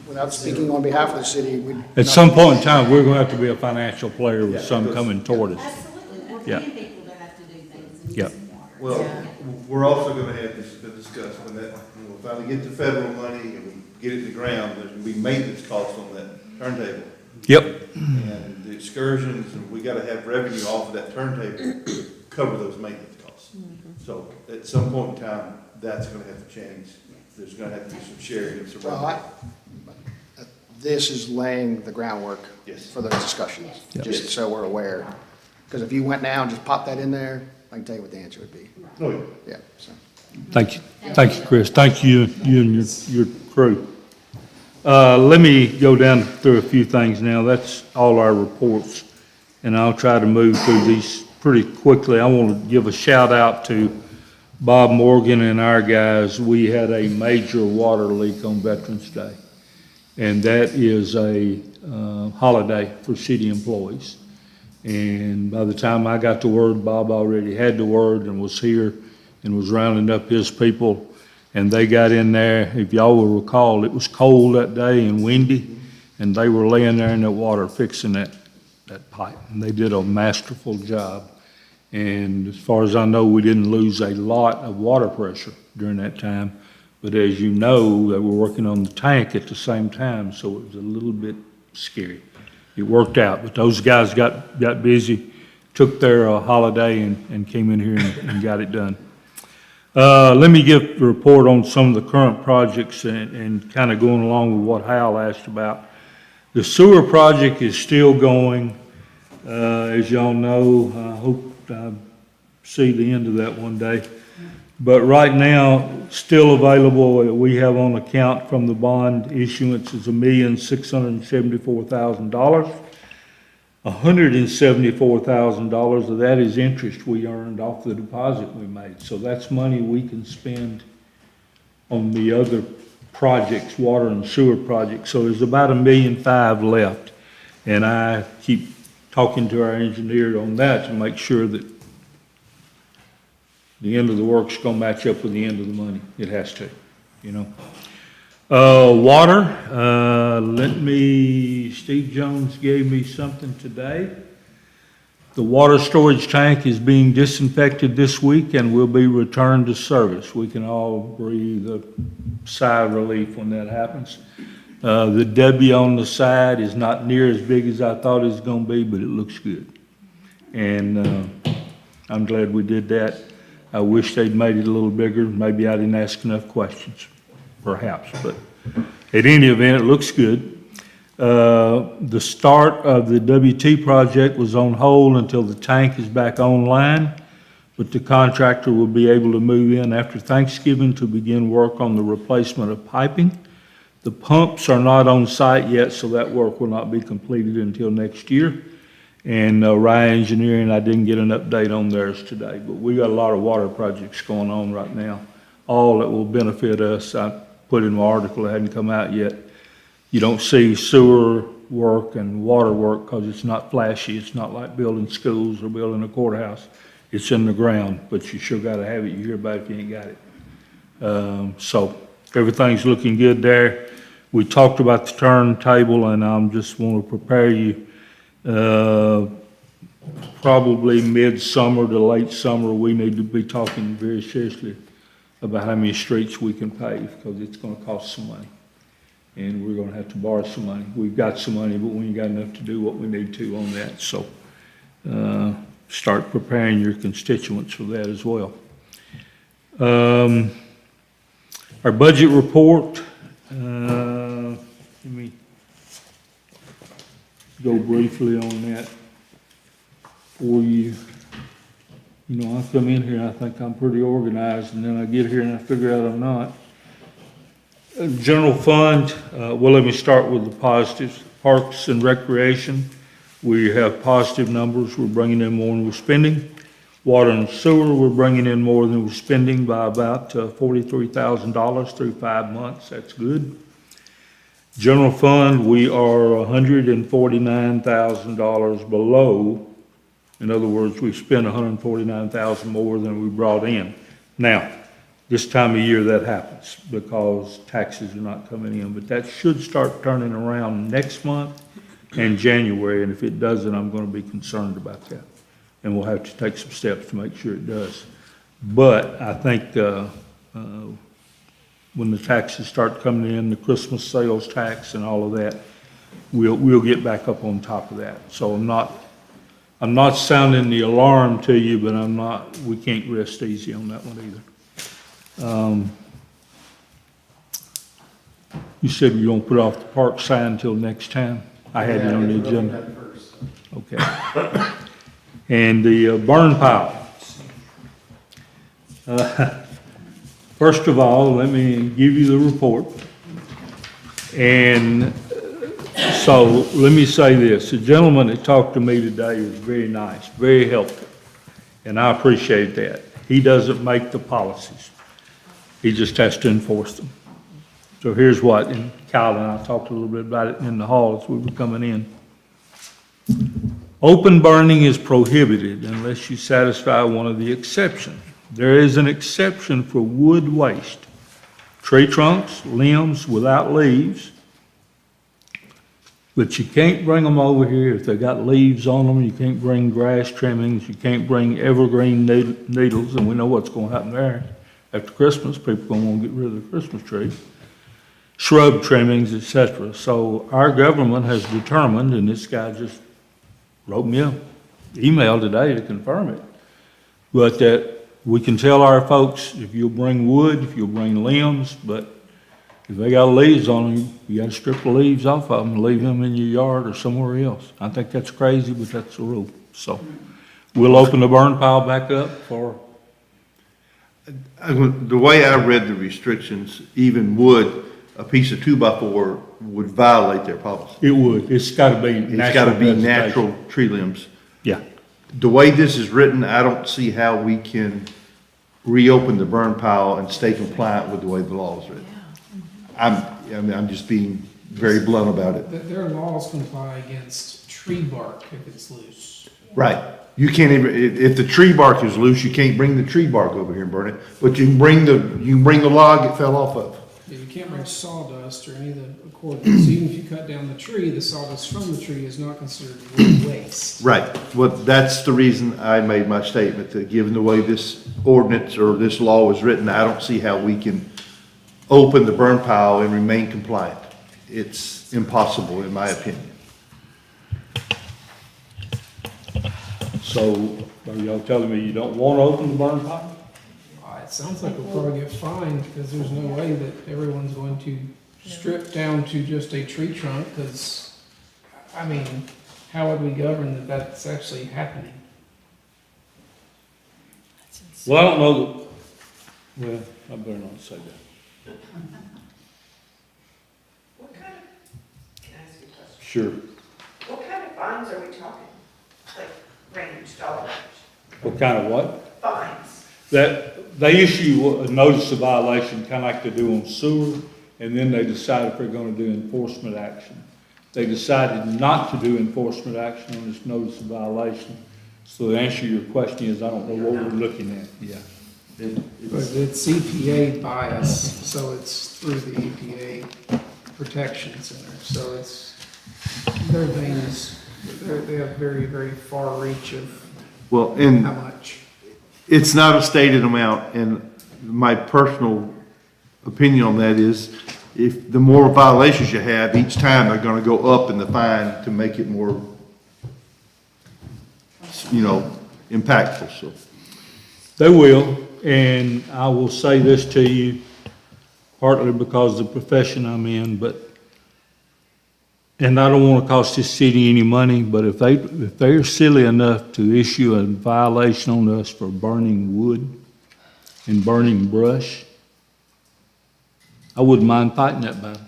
without speaking on behalf of the city, we. At some point in time, we're gonna have to be a financial player with some coming toward us. absolutely, we're Yeah. paying people to have to do things and Yeah. use water. Well, Yeah. we're also gonna have this to discuss when we'll finally get the federal money and we get it in the ground, there's gonna be maintenance costs on that turntable. Yep. And the excursions, and we gotta have revenue off of that turntable to cover those maintenance costs. So at some point in time, that's gonna have to change. There's gonna have to be some sharing of some Well, revenue. This is laying the groundwork Yes. for those discussions, Yeah. just so we're aware. Because if you went now and just popped that in there, I can tell you what the answer would be. Oh, yeah. Yeah, so. Thank you. Thank you, Chris. Thank you, you and your crew. Let me go down through a few things now. That's all our reports. And I'll try to move through these pretty quickly. I want to give a shout out to Bob Morgan and our guys. We had a major water leak on Veterans Day. And that is a holiday for city employees. And by the time I got the word, Bob already had the word and was here and was rounding up his people. And they got in there, if y'all will recall, it was cold that day and windy, and they were laying there in the water fixing that pipe. And they did a masterful job. And as far as I know, we didn't lose a lot of water pressure during that time. But as you know, they were working on the tank at the same time, so it was a little bit scary. It worked out, but those guys got busy, took their holiday and came in here and got it done. Let me give a report on some of the current projects and kind of going along with what Hal asked about. The sewer project is still going. As y'all know, I hope I see the end of that one day. But right now, still available, we have on account from the bond issuance is $1,674,000. $174,000 of that is interest we earned off the deposit we made. So that's money we can spend on the other projects, water and sewer projects. So there's about $1.5 million left. And I keep talking to our engineer on that to make sure that the end of the work's gonna match up with the end of the money. It has to, you know. Water, Steve Jones gave me something today. The water storage tank is being disinfected this week and will be returned to service. We can all breathe a sigh of relief when that happens. The W on the side is not near as big as I thought it was gonna be, but it looks good. And, I'm glad we did that. I wish they'd made it a little bigger. Maybe I didn't ask enough questions, perhaps, but at any event, it looks good. The start of the WT project was on hold until the tank is back online, but the contractor will be able to move in after Thanksgiving to begin work on the replacement of piping. The pumps are not on site yet, so that work will not be completed until next year. And Rye Engineering, I didn't get an update on theirs today, but we got a lot of water projects going on right now, all that will benefit us. I put in my article, it hadn't come out yet. You don't see sewer work and water work because it's not flashy. It's not like building schools or building a courthouse. It's in the ground, but you sure got to have it. You hear about it if you ain't got it. So everything's looking good there. We talked about the turntable, and I'm just want to prepare you. Probably mid-summer to late summer, we need to be talking very seriously about how many streets we can pave, because it's going to cost some money. And we're going to have to borrow some money. We've got some money, but we ain't got enough to do what we need to on that. So start preparing your constituents for that as well. Our budget report, let me go briefly on that for you. You know, I come in here, I think I'm pretty organized, and then I get here and I figure out I'm not. General fund, well, let me start with the positives. Parks and recreation, we have positive numbers. We're bringing in more than we're spending. Water and sewer, we're bringing in more than we're spending by about $43,000 through 5 months. That's good. General fund, we are $149,000 below. In other words, we spent $149,000 more than we brought in. Now, this time of year that happens because taxes are not coming in, but that should start turning around next month and January, and if it doesn't, I'm going to be concerned about that. And we'll have to take some steps to make sure it does. But I think when the taxes start coming in, the Christmas sales tax and all of that, we'll get back up on top of that. So I'm not sounding the alarm to you, but we can't rest easy on that one either. You said you're gonna put off the park sign until next time? I had it on the agenda. Okay. And the burn pile. First of all, let me give you the report. And so let me say this. The gentleman that talked to me today was very nice, very helpful, and I appreciate that. He doesn't make the policies. He just has to enforce them. So here's what, and Kyle and I talked a little bit about it in the hall as we were coming in. Open burning is prohibited unless you satisfy one of the exceptions. There is an exception for wood waste, tree trunks, limbs without leaves, but you can't bring them over here if they got leaves on them. You can't bring grass trimmings. You can't bring evergreen needles, and we know what's going to happen there. After Christmas, people are going to want to get rid of the Christmas tree. Shrub trimmings, etc. So our government has determined, and this guy just wrote me an email today to confirm it, but that we can tell our folks, if you'll bring wood, if you'll bring limbs, but if they got leaves on them, you got to strip the leaves off of them and leave them in your yard or somewhere else. I think that's crazy, but that's the rule. So we'll open the burn pile back up for... The way I read the restrictions, even wood, a piece of 2x4 would violate their policy. It would. It's got to be natural. It's got to be vegetation. natural tree limbs. Yeah. The way this is written, I don't see how we can reopen the burn pile and stay compliant with the way the law is written. I'm just being very blunt about it. Their laws comply against tree bark if it's loose. Right. You can't even, if the tree bark is loose, you can't bring the tree bark over here and burn it, but you can bring the log it fell off of. Yeah, you can't bring sawdust or any of the accordance. Even if you cut down the tree, the sawdust from the tree is not considered wood waste. Right. Well, that's the reason I made my statement, that given the way this ordinance or this law is written, I don't see how we can open the burn pile and remain compliant. It's impossible, in my opinion. So are y'all telling me you don't want to open the burn pile? It sounds like we'll probably get fined because there's no way that everyone's going to strip down to just a tree trunk because, I mean, how would we govern that that's actually happening? Well, I don't know that, well, I better not say that. What kind of, can I ask you a question? Sure. What kind of fines are we talking? Like range, dollar range? What kind of what? Fines. That, they issue a notice of violation, kind of like they do on sewer, and then they decide if they're gonna do enforcement action. They decided not to do enforcement action on this notice of violation. So the answer to your question is, I don't know what we're looking at, yeah. But it's EPA bias, so it's through the EPA Protection Center. So it's, their veins, they have very, very far reach of Well, how and much. it's not a stated amount, and my personal opinion on that is, if the more violations you have, each time they're gonna go up in the fine to make it more, impactful, so. They will, and I will say this to you, partly because of the profession I'm in, and I don't want to cost this city any money, but if they're silly enough to issue a violation on us for burning wood and burning brush, I wouldn't mind fighting that battle.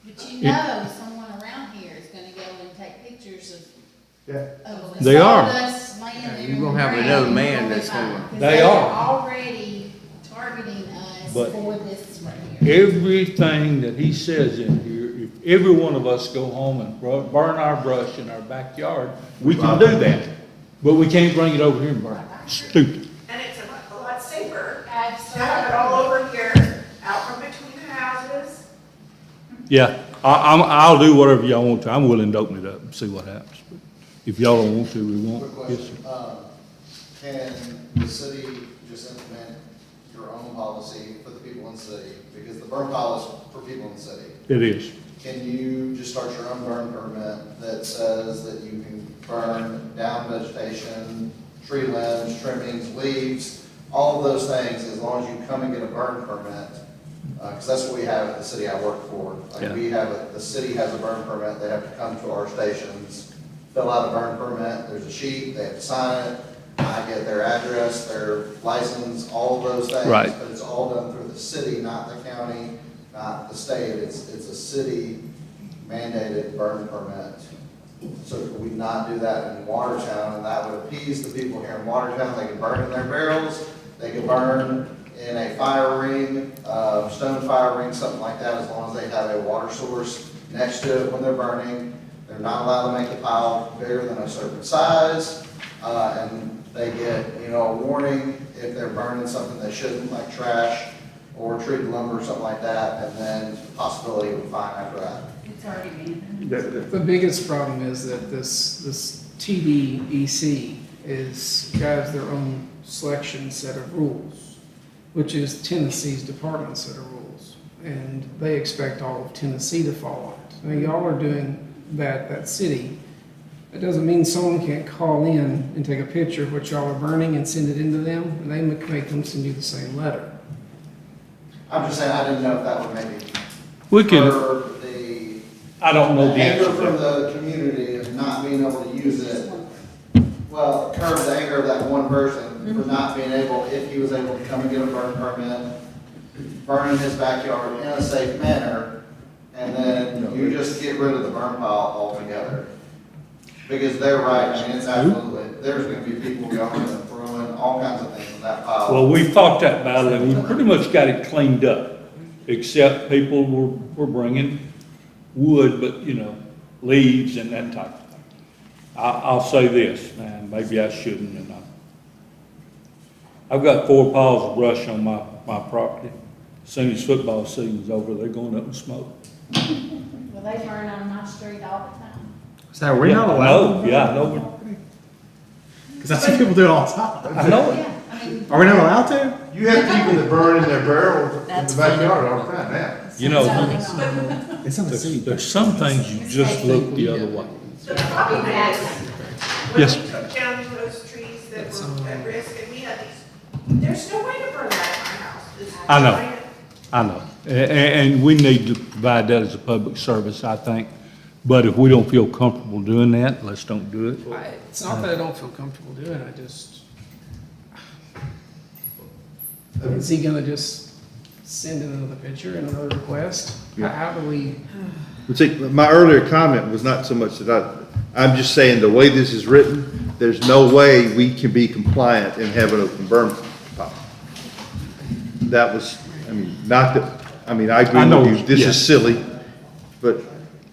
But someone around here is gonna go and take pictures of They are. sawdust laying there You're in gonna the have ground. another man It'll be that's fine, gonna- 'cause They are are. already targeting us But- for this right here. Everything that he says in here, if every one of us go home and burn our brush in our backyard, we can do that. But we can't bring it over here and burn it. Stupid. And it's a lot safer to Absolutely. have it all over here, out from between the houses. Yeah, I'll do whatever y'all want to. I'm willing to open it up and see what happens. But if y'all don't want to, we won't. Quick Yes, question, sir. can the city just implement your own policy for the people in the city? Because the burn pile is for people in the city. It is. Can you just start your own burn permit that says that you can burn down vegetation, tree limbs, trimmings, leaves, all of those things, as long as you come and get a burn permit? Because that's what we have at the city I work for. Like Yeah. the city has a burn permit, they have to come to our stations, fill out a burn permit, there's a sheet, they have to sign it. I get their address, their license, all of those things. Right. But it's all done through the city, not the county, not the state. It's a city mandated burn permit. So could we not do that in Watertown? And that would appease the people here in Watertown. They can burn in their barrels, they can burn in a fire ring, stone fire ring, something like that, as long as they have a water source next to it when they're burning. They're not allowed to make the pile bigger than a certain size, and they get, a warning if they're burning something they shouldn't, like trash or treated lumber or something like that, and then possibility of a fine after that. It's already been. The biggest problem is that this TDEC has their own selection set of rules, which is Tennessee's department set of rules. And they expect all of Tennessee to follow it. Now, y'all are doing that city. That doesn't mean someone can't call in and take a picture of what y'all are burning and send it into them, and they make them send you the same letter. I'm just saying, I didn't know if that would maybe We can, curb the I don't know the answer anger to from that. the community of not being able to use it. Well, curb the anger of that one person for not being able, if he was able to come and get a burn permit, burn in his backyard in a safe manner, and then you just get rid of the burn pile altogether. Because they're right, I mean, it's absolutely, there's gonna be people going and throwing all kinds of things in that pile. Well, we fought that battle and we pretty much got it cleaned up, except people were bringing wood, but, you know, leaves and that type of thing. I'll say this, man, maybe I shouldn't, and I've got 4 piles of brush on my property. As soon as football season's over, they're going up and smoke. Well, they burn on my street all the time. So are we not Yeah, I allowed? know, yeah, I know. Because I see people do it all the time. I know it. Yeah, I mean. Are we not allowed to? You have people that burn in their barrels in That's the backyard all the time now. You know, It's on the city. there's some things you just look the other way. The problem is, when Yes. we took down those trees that were at risk, and we had these, there's no way to burn that in my house. There's I know. no way to- I know, and we need to provide that as a public service, I think. But if we don't feel comfortable doing that, let's don't do it. It's not that I don't feel comfortable doing it, I just, is he gonna just send in another picture and another request? How do we? But see, my earlier comment was not so much that I'm just saying the way this is written, there's no way we can be compliant and have an open burn pile. That was, I mean, not that, I mean, I I agree know, with you, this yeah. is silly, but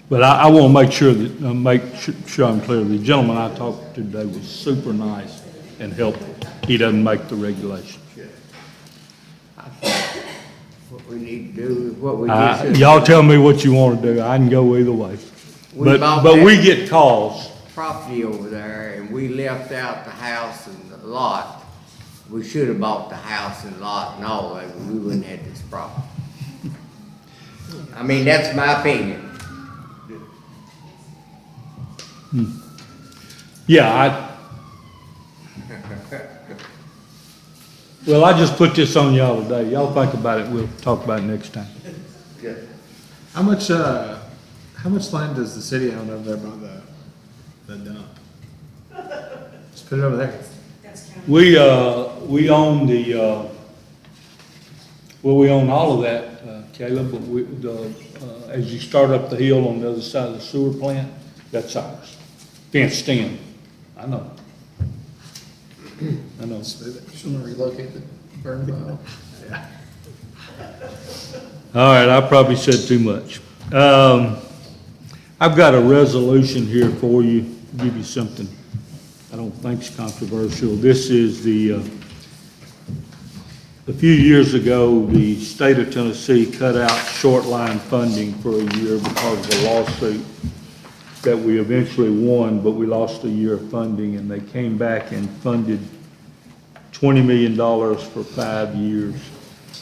But I want to make sure that, sure I'm clear, the gentleman I talked to today was super nice and helpful. He doesn't make the regulations. What we need to do is what we just. Y'all tell me what you want to do, I can go either way. We But, bought but we that get calls. Property over there, and we left out the house and the lot. We should have bought the house and lot and all that, we wouldn't have this problem. I mean, that's my opinion. Yeah, well, I just put this on y'all today. Y'all think about it, we'll talk about it next time. How much land does the city own over there by the dump? Just put it over there. We own we own all of that, Caleb, but as you start up the hill on the other side of the sewer plant, that's ours. Fenced in. I know. I know. Just wanna relocate the burn pile. All right, I probably said too much. I've got a resolution here for you, give you something I don't think's controversial. This is a few years ago, the state of Tennessee cut out short line funding for a year because of a lawsuit that we eventually won, but we lost a year of funding, and they came back and funded $20 million for 5 years.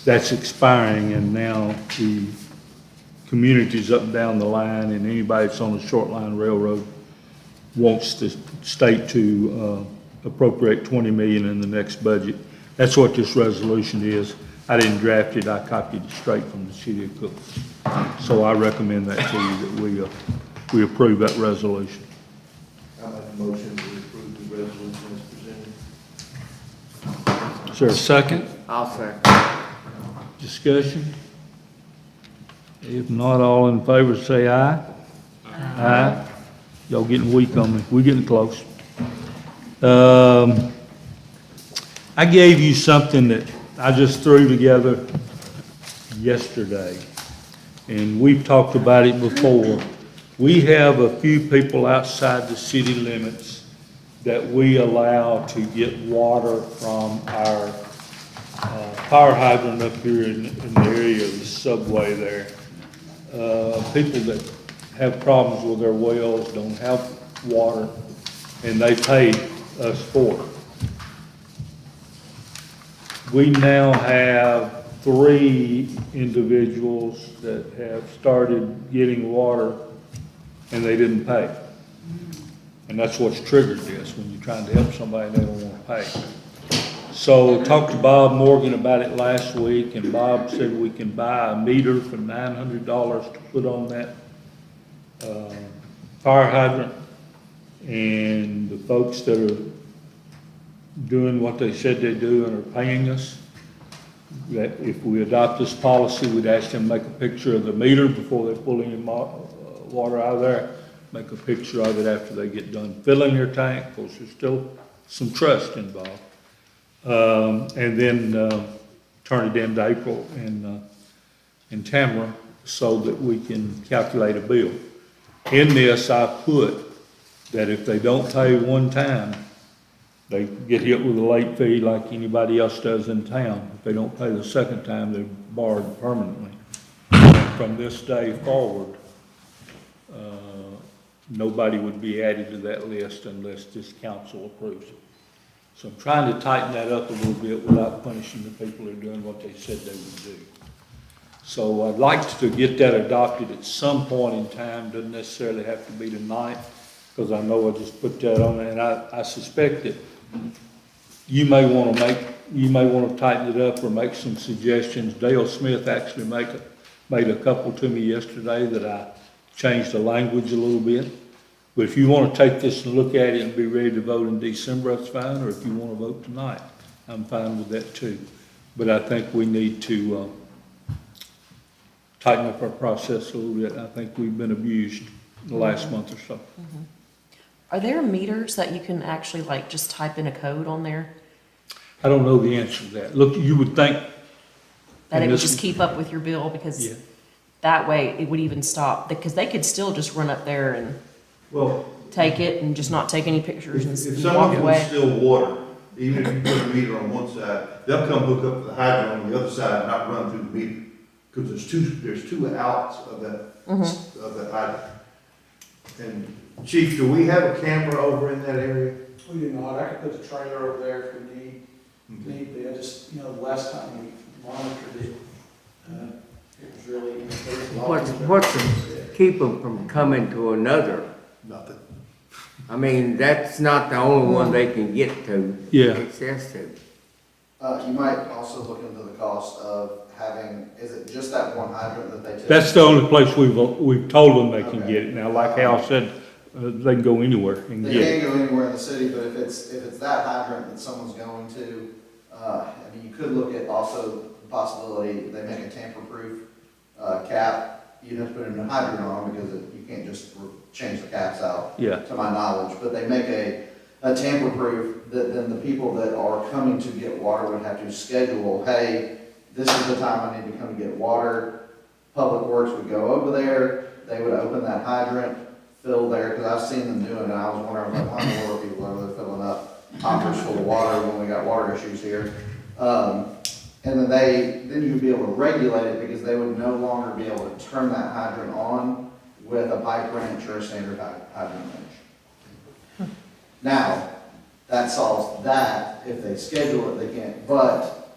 That's expiring, and now the communities up and down the line and anybody that's on the short line railroad wants the state to appropriate $20 million in the next budget. That's what this resolution is. I didn't draft it, I copied it straight from the city of Cook. So I recommend that to you, that we approve that resolution. I make a motion to approve the resolution as presented. Is there a second? I'll say. Discussion? If not, all in favor say aye. Aye. Y'all getting weak on me. We're getting close. I gave you something that I just threw together yesterday, and we've talked about it before. We have a few people outside the city limits that we allow to get water from our fire hydrant up here in the area of the subway there. People that have problems with their wells, don't have water, and they pay us for it. We now have 3 individuals that have started getting water and they didn't pay. And that's what's triggered this, when you're trying to help somebody and they don't want to pay. So talked to Bob Morgan about it last week, and Bob said we can buy a meter for $900 to put on that fire hydrant. And the folks that are doing what they said they do and are paying us, that if we adopt this policy, we'd ask them to make a picture of the meter before they pull any water out of there, make a picture of it after they get done filling their tank. Of course, there's still some trust involved. And then, turn it in to April and Tamara so that we can calculate a bill. In this, I put that if they don't pay one time, they get hit with a late fee like anybody else does in town. If they don't pay the second time, they're barred permanently. And from this day forward, nobody would be added to that list unless this council approves it. So I'm trying to tighten that up a little bit without punishing the people who are doing what they said they would do. So I'd like to get that adopted at some point in time, doesn't necessarily have to be tonight, because I know I just put that on there, and I suspect that you may want to tighten it up or make some suggestions. Dale Smith actually made a couple to me yesterday that I changed the language a little bit. But if you want to take this and look at it and be ready to vote in December, that's fine, or if you want to vote tonight, I'm fine with that too. But I think we need to tighten up our process a little bit. I think we've been abused the last month or so. Are there meters that you can actually like just type in a code on there? I don't know the answer to that. Look, you would think. That it and would this- just keep up with your bill because Yeah. that way it would even stop, because they could still just run up there and Well, take it and just not take any pictures if and someone walk can away. steal water, even if you put a meter on one side, they'll come hook up to the hydrant on the other side and not run through the meter. Because there's two outs of that hydrant. And Chief, do we have a camera over in that area? We do not. I could put the trailer over there if we need be. I just, the last time we monitored it, it was really, there was a lot of- What's to keep them from coming to another? Nothing. I mean, that's not the only one they can get to. Yeah. Access to. You might also look into the cost of having, is it just that one hydrant that they took? That's the only place we've told them they can Okay. get it. Now, like Hal said, they can go anywhere and They get it. can't go anywhere in the city, but if it's that hydrant that someone's going to, you could look at also the possibility, they make a tamper-proof, cap. You'd have to put a new hydrant on because you can't just change the caps out. Yeah. To my knowledge, but they make a tamper-proof that then the people that are coming to get water would have to schedule, hey, this is the time I need to come get water. Public Works would go over there, they would open that hydrant, fill there, because I've seen them do it, and I was wondering, like, why in the world people over there filling up hoppers full of water when we got water issues here? And then you'd be able to regulate it, because they would no longer be able to turn that hydrant on with a pipe wrench or a standard hydrant wrench. Now, that solves that, if they schedule it, they can't, but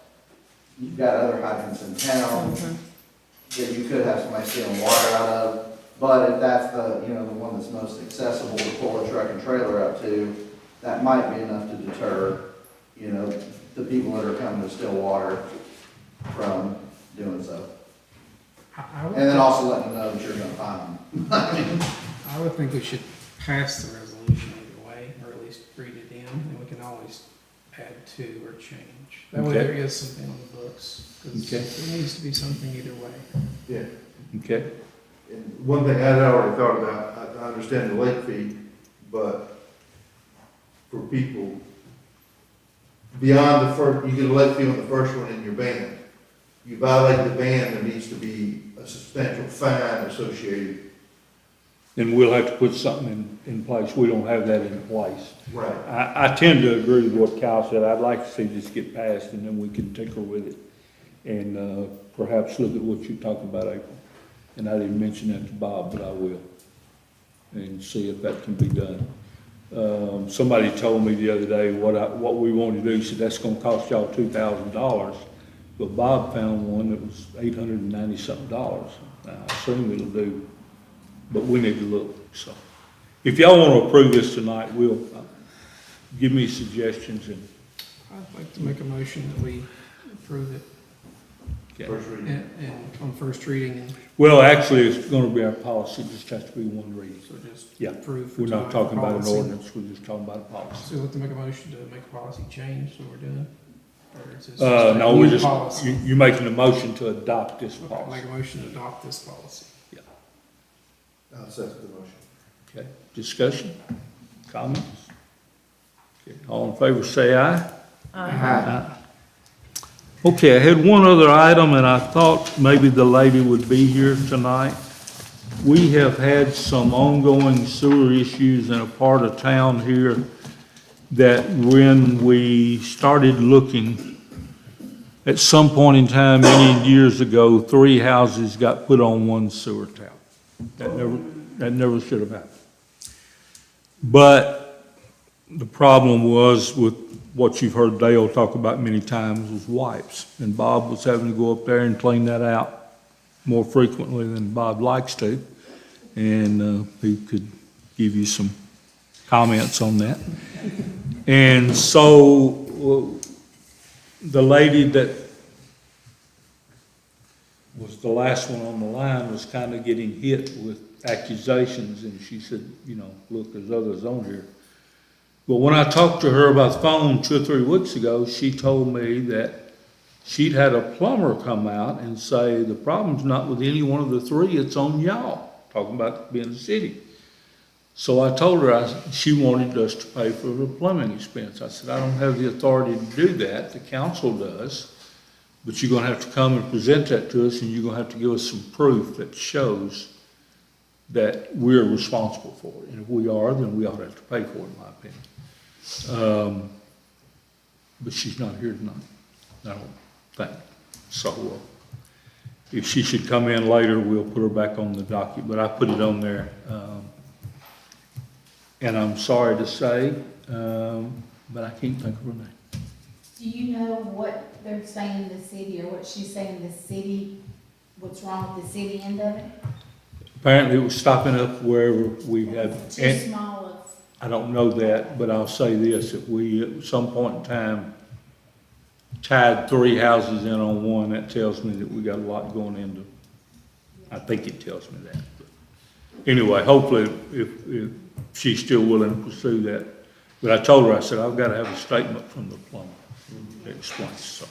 you've got other hydrants in town that you could have somebody stealing water out of. But if that's the one that's most accessible to pull a truck and trailer up to, that might be enough to deter, the people that are coming to steal water from doing so. And then also letting them know that you're gonna find them. I would think we should pass the resolution either way, or at least read it in, and we can always add to or change. That way Okay. there is something on the books, because Okay. there needs to be something either way. Yeah. Okay? And one thing I'd already thought about, I understand the late fee, but for people beyond the first, you get a late fee on the first one in your ban. You violate the ban, there needs to be a substantial fine associated. Then we'll have to put something in place. We don't have that in place. Right. I tend to agree with what Kyle said. I'd like to see this get passed and then we can tinker with it. And, perhaps look at what you're talking about, April. And I didn't mention that to Bob, but I will. And see if that can be done. Somebody told me the other day what we want to do. He said, that's gonna cost y'all $2,000. But Bob found one that was $890-something. I assume it'll do, but we need to look, so. If y'all wanna approve this tonight, give me suggestions and. I'd like to make a motion that we approve it First reading. and on first reading, and Well, actually, it's gonna be our policy, it just has to be one reading. so just Yeah, approve for we're not tonight talking about an policy. ordinance, we're just talking about a policy. So we'll have to make a motion to make a policy change, so we're doing? Or is this just a No, new we're just, policy? you're making a motion to adopt this Okay, policy. make a motion to adopt this policy. I'll second the motion. Okay, discussion, comments? Okay, all in favor say aye. Okay, I had one other item, and I thought maybe the lady would be here tonight. We have had some ongoing sewer issues in a part of town here that when we started looking, at some point in time, many years ago, 3 houses got put on one sewer tap. That never should have happened. But the problem was with what you've heard Dale talk about many times was wipes. And Bob was having to go up there and clean that out more frequently than Bob likes to. And he could give you some comments on that. And so the lady that was the last one on the line was kind of getting hit with accusations. And she said, you know, look, there's others on here. But when I talked to her about the phone 2 or 3 weeks ago, she told me that she'd had a plumber come out and say, the problem's not with any one of the 3, it's on y'all, talking about being a city. So I told her she wanted us to pay for the plumbing expense. I said, I don't have the authority to do that, the council does, but you're gonna have to come and present that to us, and you're gonna have to give us some proof that shows that we're responsible for it. And if we are, then we ought to have to pay for it, in my opinion. But she's not here tonight, I don't think. So if she should come in later, we'll put her back on the docket, but I put it on there. And I'm sorry to say, but I can't think of her name. Do you know what they're saying in the city, or what she's saying in the city, what's wrong with the city end of it? Apparently it was stopping up wherever we have. Too small of. I don't know that, but I'll say this, if we at some point in time tied 3 houses in on one, that tells me that we got a lot going into. I think it tells me that. But anyway, hopefully if she's still willing to pursue that. But I told her, I said, I've got to have a statement from the plumber that explains, so.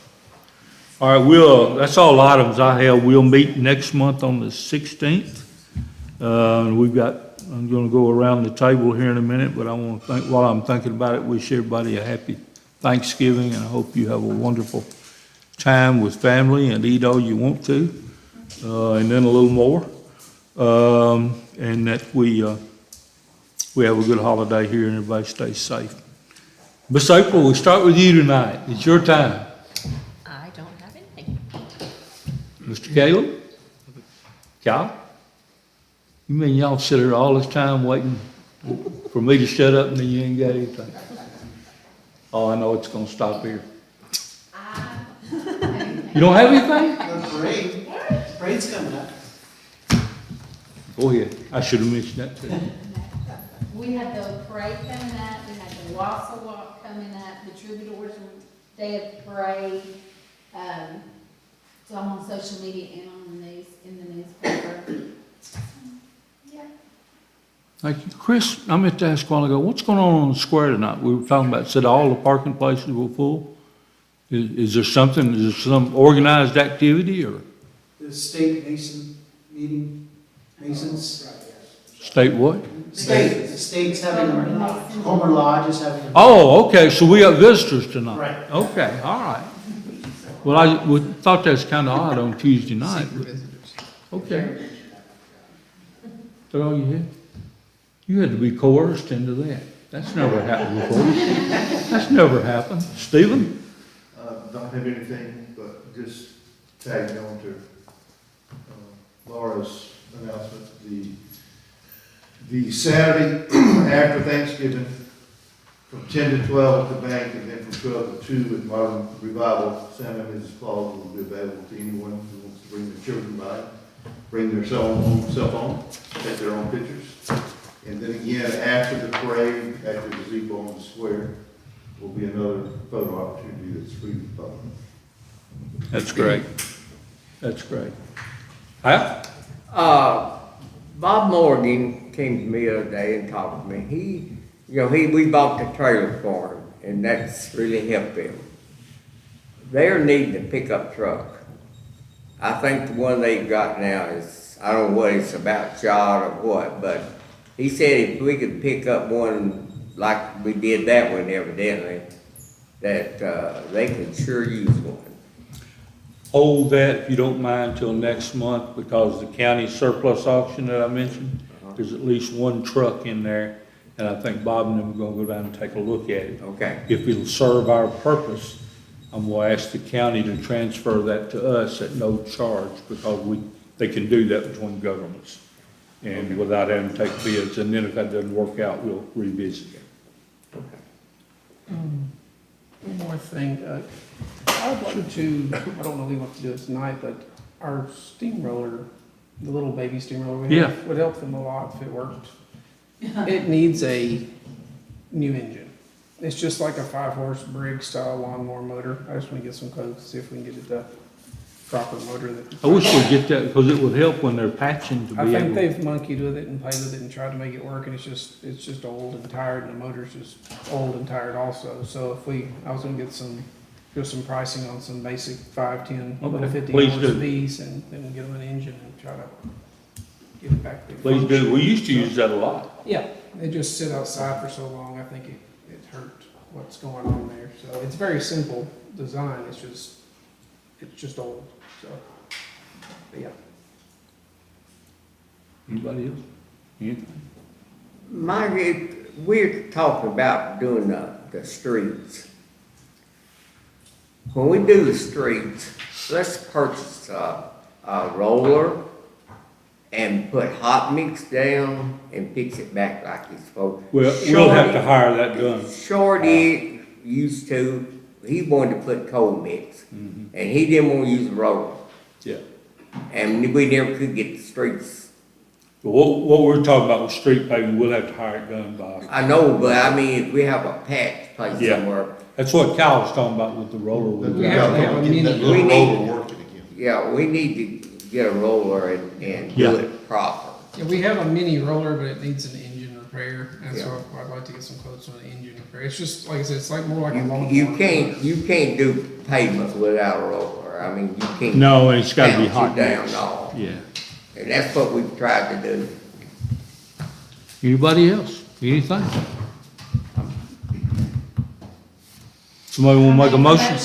All right, that's all items I have. We'll meet next month on the 16th. I'm gonna go around the table here in a minute, but I want to thank, while I'm thinking about it, wish everybody a happy Thanksgiving, and I hope you have a wonderful time with family and eat all you want to, and then a little more. And that we have a good holiday here and everybody stays safe. Miss April, we start with you tonight. It's your time. I don't have anything. Mr. Caleb? Cal? You mean y'all sit here all this time waiting for me to shut up and then you ain't got anything? Oh, I know it's gonna stop here. You don't have anything? The parade's coming up. Go ahead. I should have mentioned that too. We have the parade coming up, we have the Wassau Walk coming up, the Troubadours Day of Parade. So I'm on social media and on the news, in the newspaper. Yeah. Thank you. Chris, I meant to ask a while ago, what's going on the square tonight? We were talking about, said all the parking places were full. Is there something, is there some organized activity or? The state mason meeting, masons. State what? The state's having, Homer Lodge is having. Oh, okay, so we got visitors tonight. Right. Okay, all right. Well, I thought that's kind of odd on Tuesday night. But, okay. That all you had? You had to be coerced into that. That's never happened before. That's never happened. Stephen? Don't have anything, but just tagging on to Laura's announcement. The Saturday after Thanksgiving, from 10 to 12 at the bank, and then from 12 to 2 at Modern Revival, Santa and Mrs. Claus will be available to anyone who wants to bring their children by, bring their cell phone, take their own pictures. And then again, after the parade, after the gazebo on the square, will be another photo opportunity that's free to the public. That's great. That's great. Al? Bob Morgan came to me the other day and talked to me. We bought the trailer for him, and that's really helped him. They're needing a pickup truck. I think the one they've got now is, I don't know what it's about, shot or what, but he said if we could pick up one like we did that one evidently, that, they could sure use one. Hold that, if you don't mind, till next month, because the county surplus auction that I mentioned, there's at least one truck in there, and I think Bob and them are gonna go down and take a look at it. Okay. If it'll serve our purpose, I'm gonna ask the county to transfer that to us at no charge, because they can do that between governments, and without having to take bids, and then if that doesn't work out, we'll revisit it. One more thing, I'd like to, I don't know if we want to do it tonight, but our steamroller, the little baby steamroller we have, would help them a lot if it worked. It needs a new engine. It's just like a 5-horse Briggs style lawnmower motor. I just want to get some quotes, see if we can get it the proper motor that. I wish we'd get that, because it would help when they're patching to I be think able. they've monkeyed with it and played with it and tried to make it work, and it's just old and tired, and the motor's just old and tired also. So I was gonna get some pricing on some basic 5, 10, Okay, 50 please horse do. V's, and then get them an engine and try to get it back to Please do, we used to use that a lot. Yeah, they just sit outside for so long, I think it hurt what's going on there. So it's very simple design, it's just old, so, but yeah. Anybody else? Anything? Mike, we're talking about doing the streets. When we do the streets, let's purchase a roller and put hot mix down and fix it back like it's supposed. We'll have to hire that done. Shorty used to, he wanted to put cold mix, and he didn't want to use a roller. Yeah. And we never could get the streets. But what we're talking about with street paving, we'll have to hire it done by. I know, but I mean, if we have a patch place Yeah. somewhere, That's what Kyle was talking about with the roller. We have to have a mini. That We little need- roller working again. yeah, we need to get a roller and Yeah. do it proper. Yeah, we have a mini roller, but it needs an engine repair, and Yeah. so I'd like to get some quotes on an engine repair. It's just, like I said, it's like more like a lawnmower. You can't do pavement without a roller. I mean, you can't. No, and it's gotta be bounce it hot down, mix. no. Yeah. And that's what we've tried to do. Anybody else? Anything? Somebody wanna make a motion?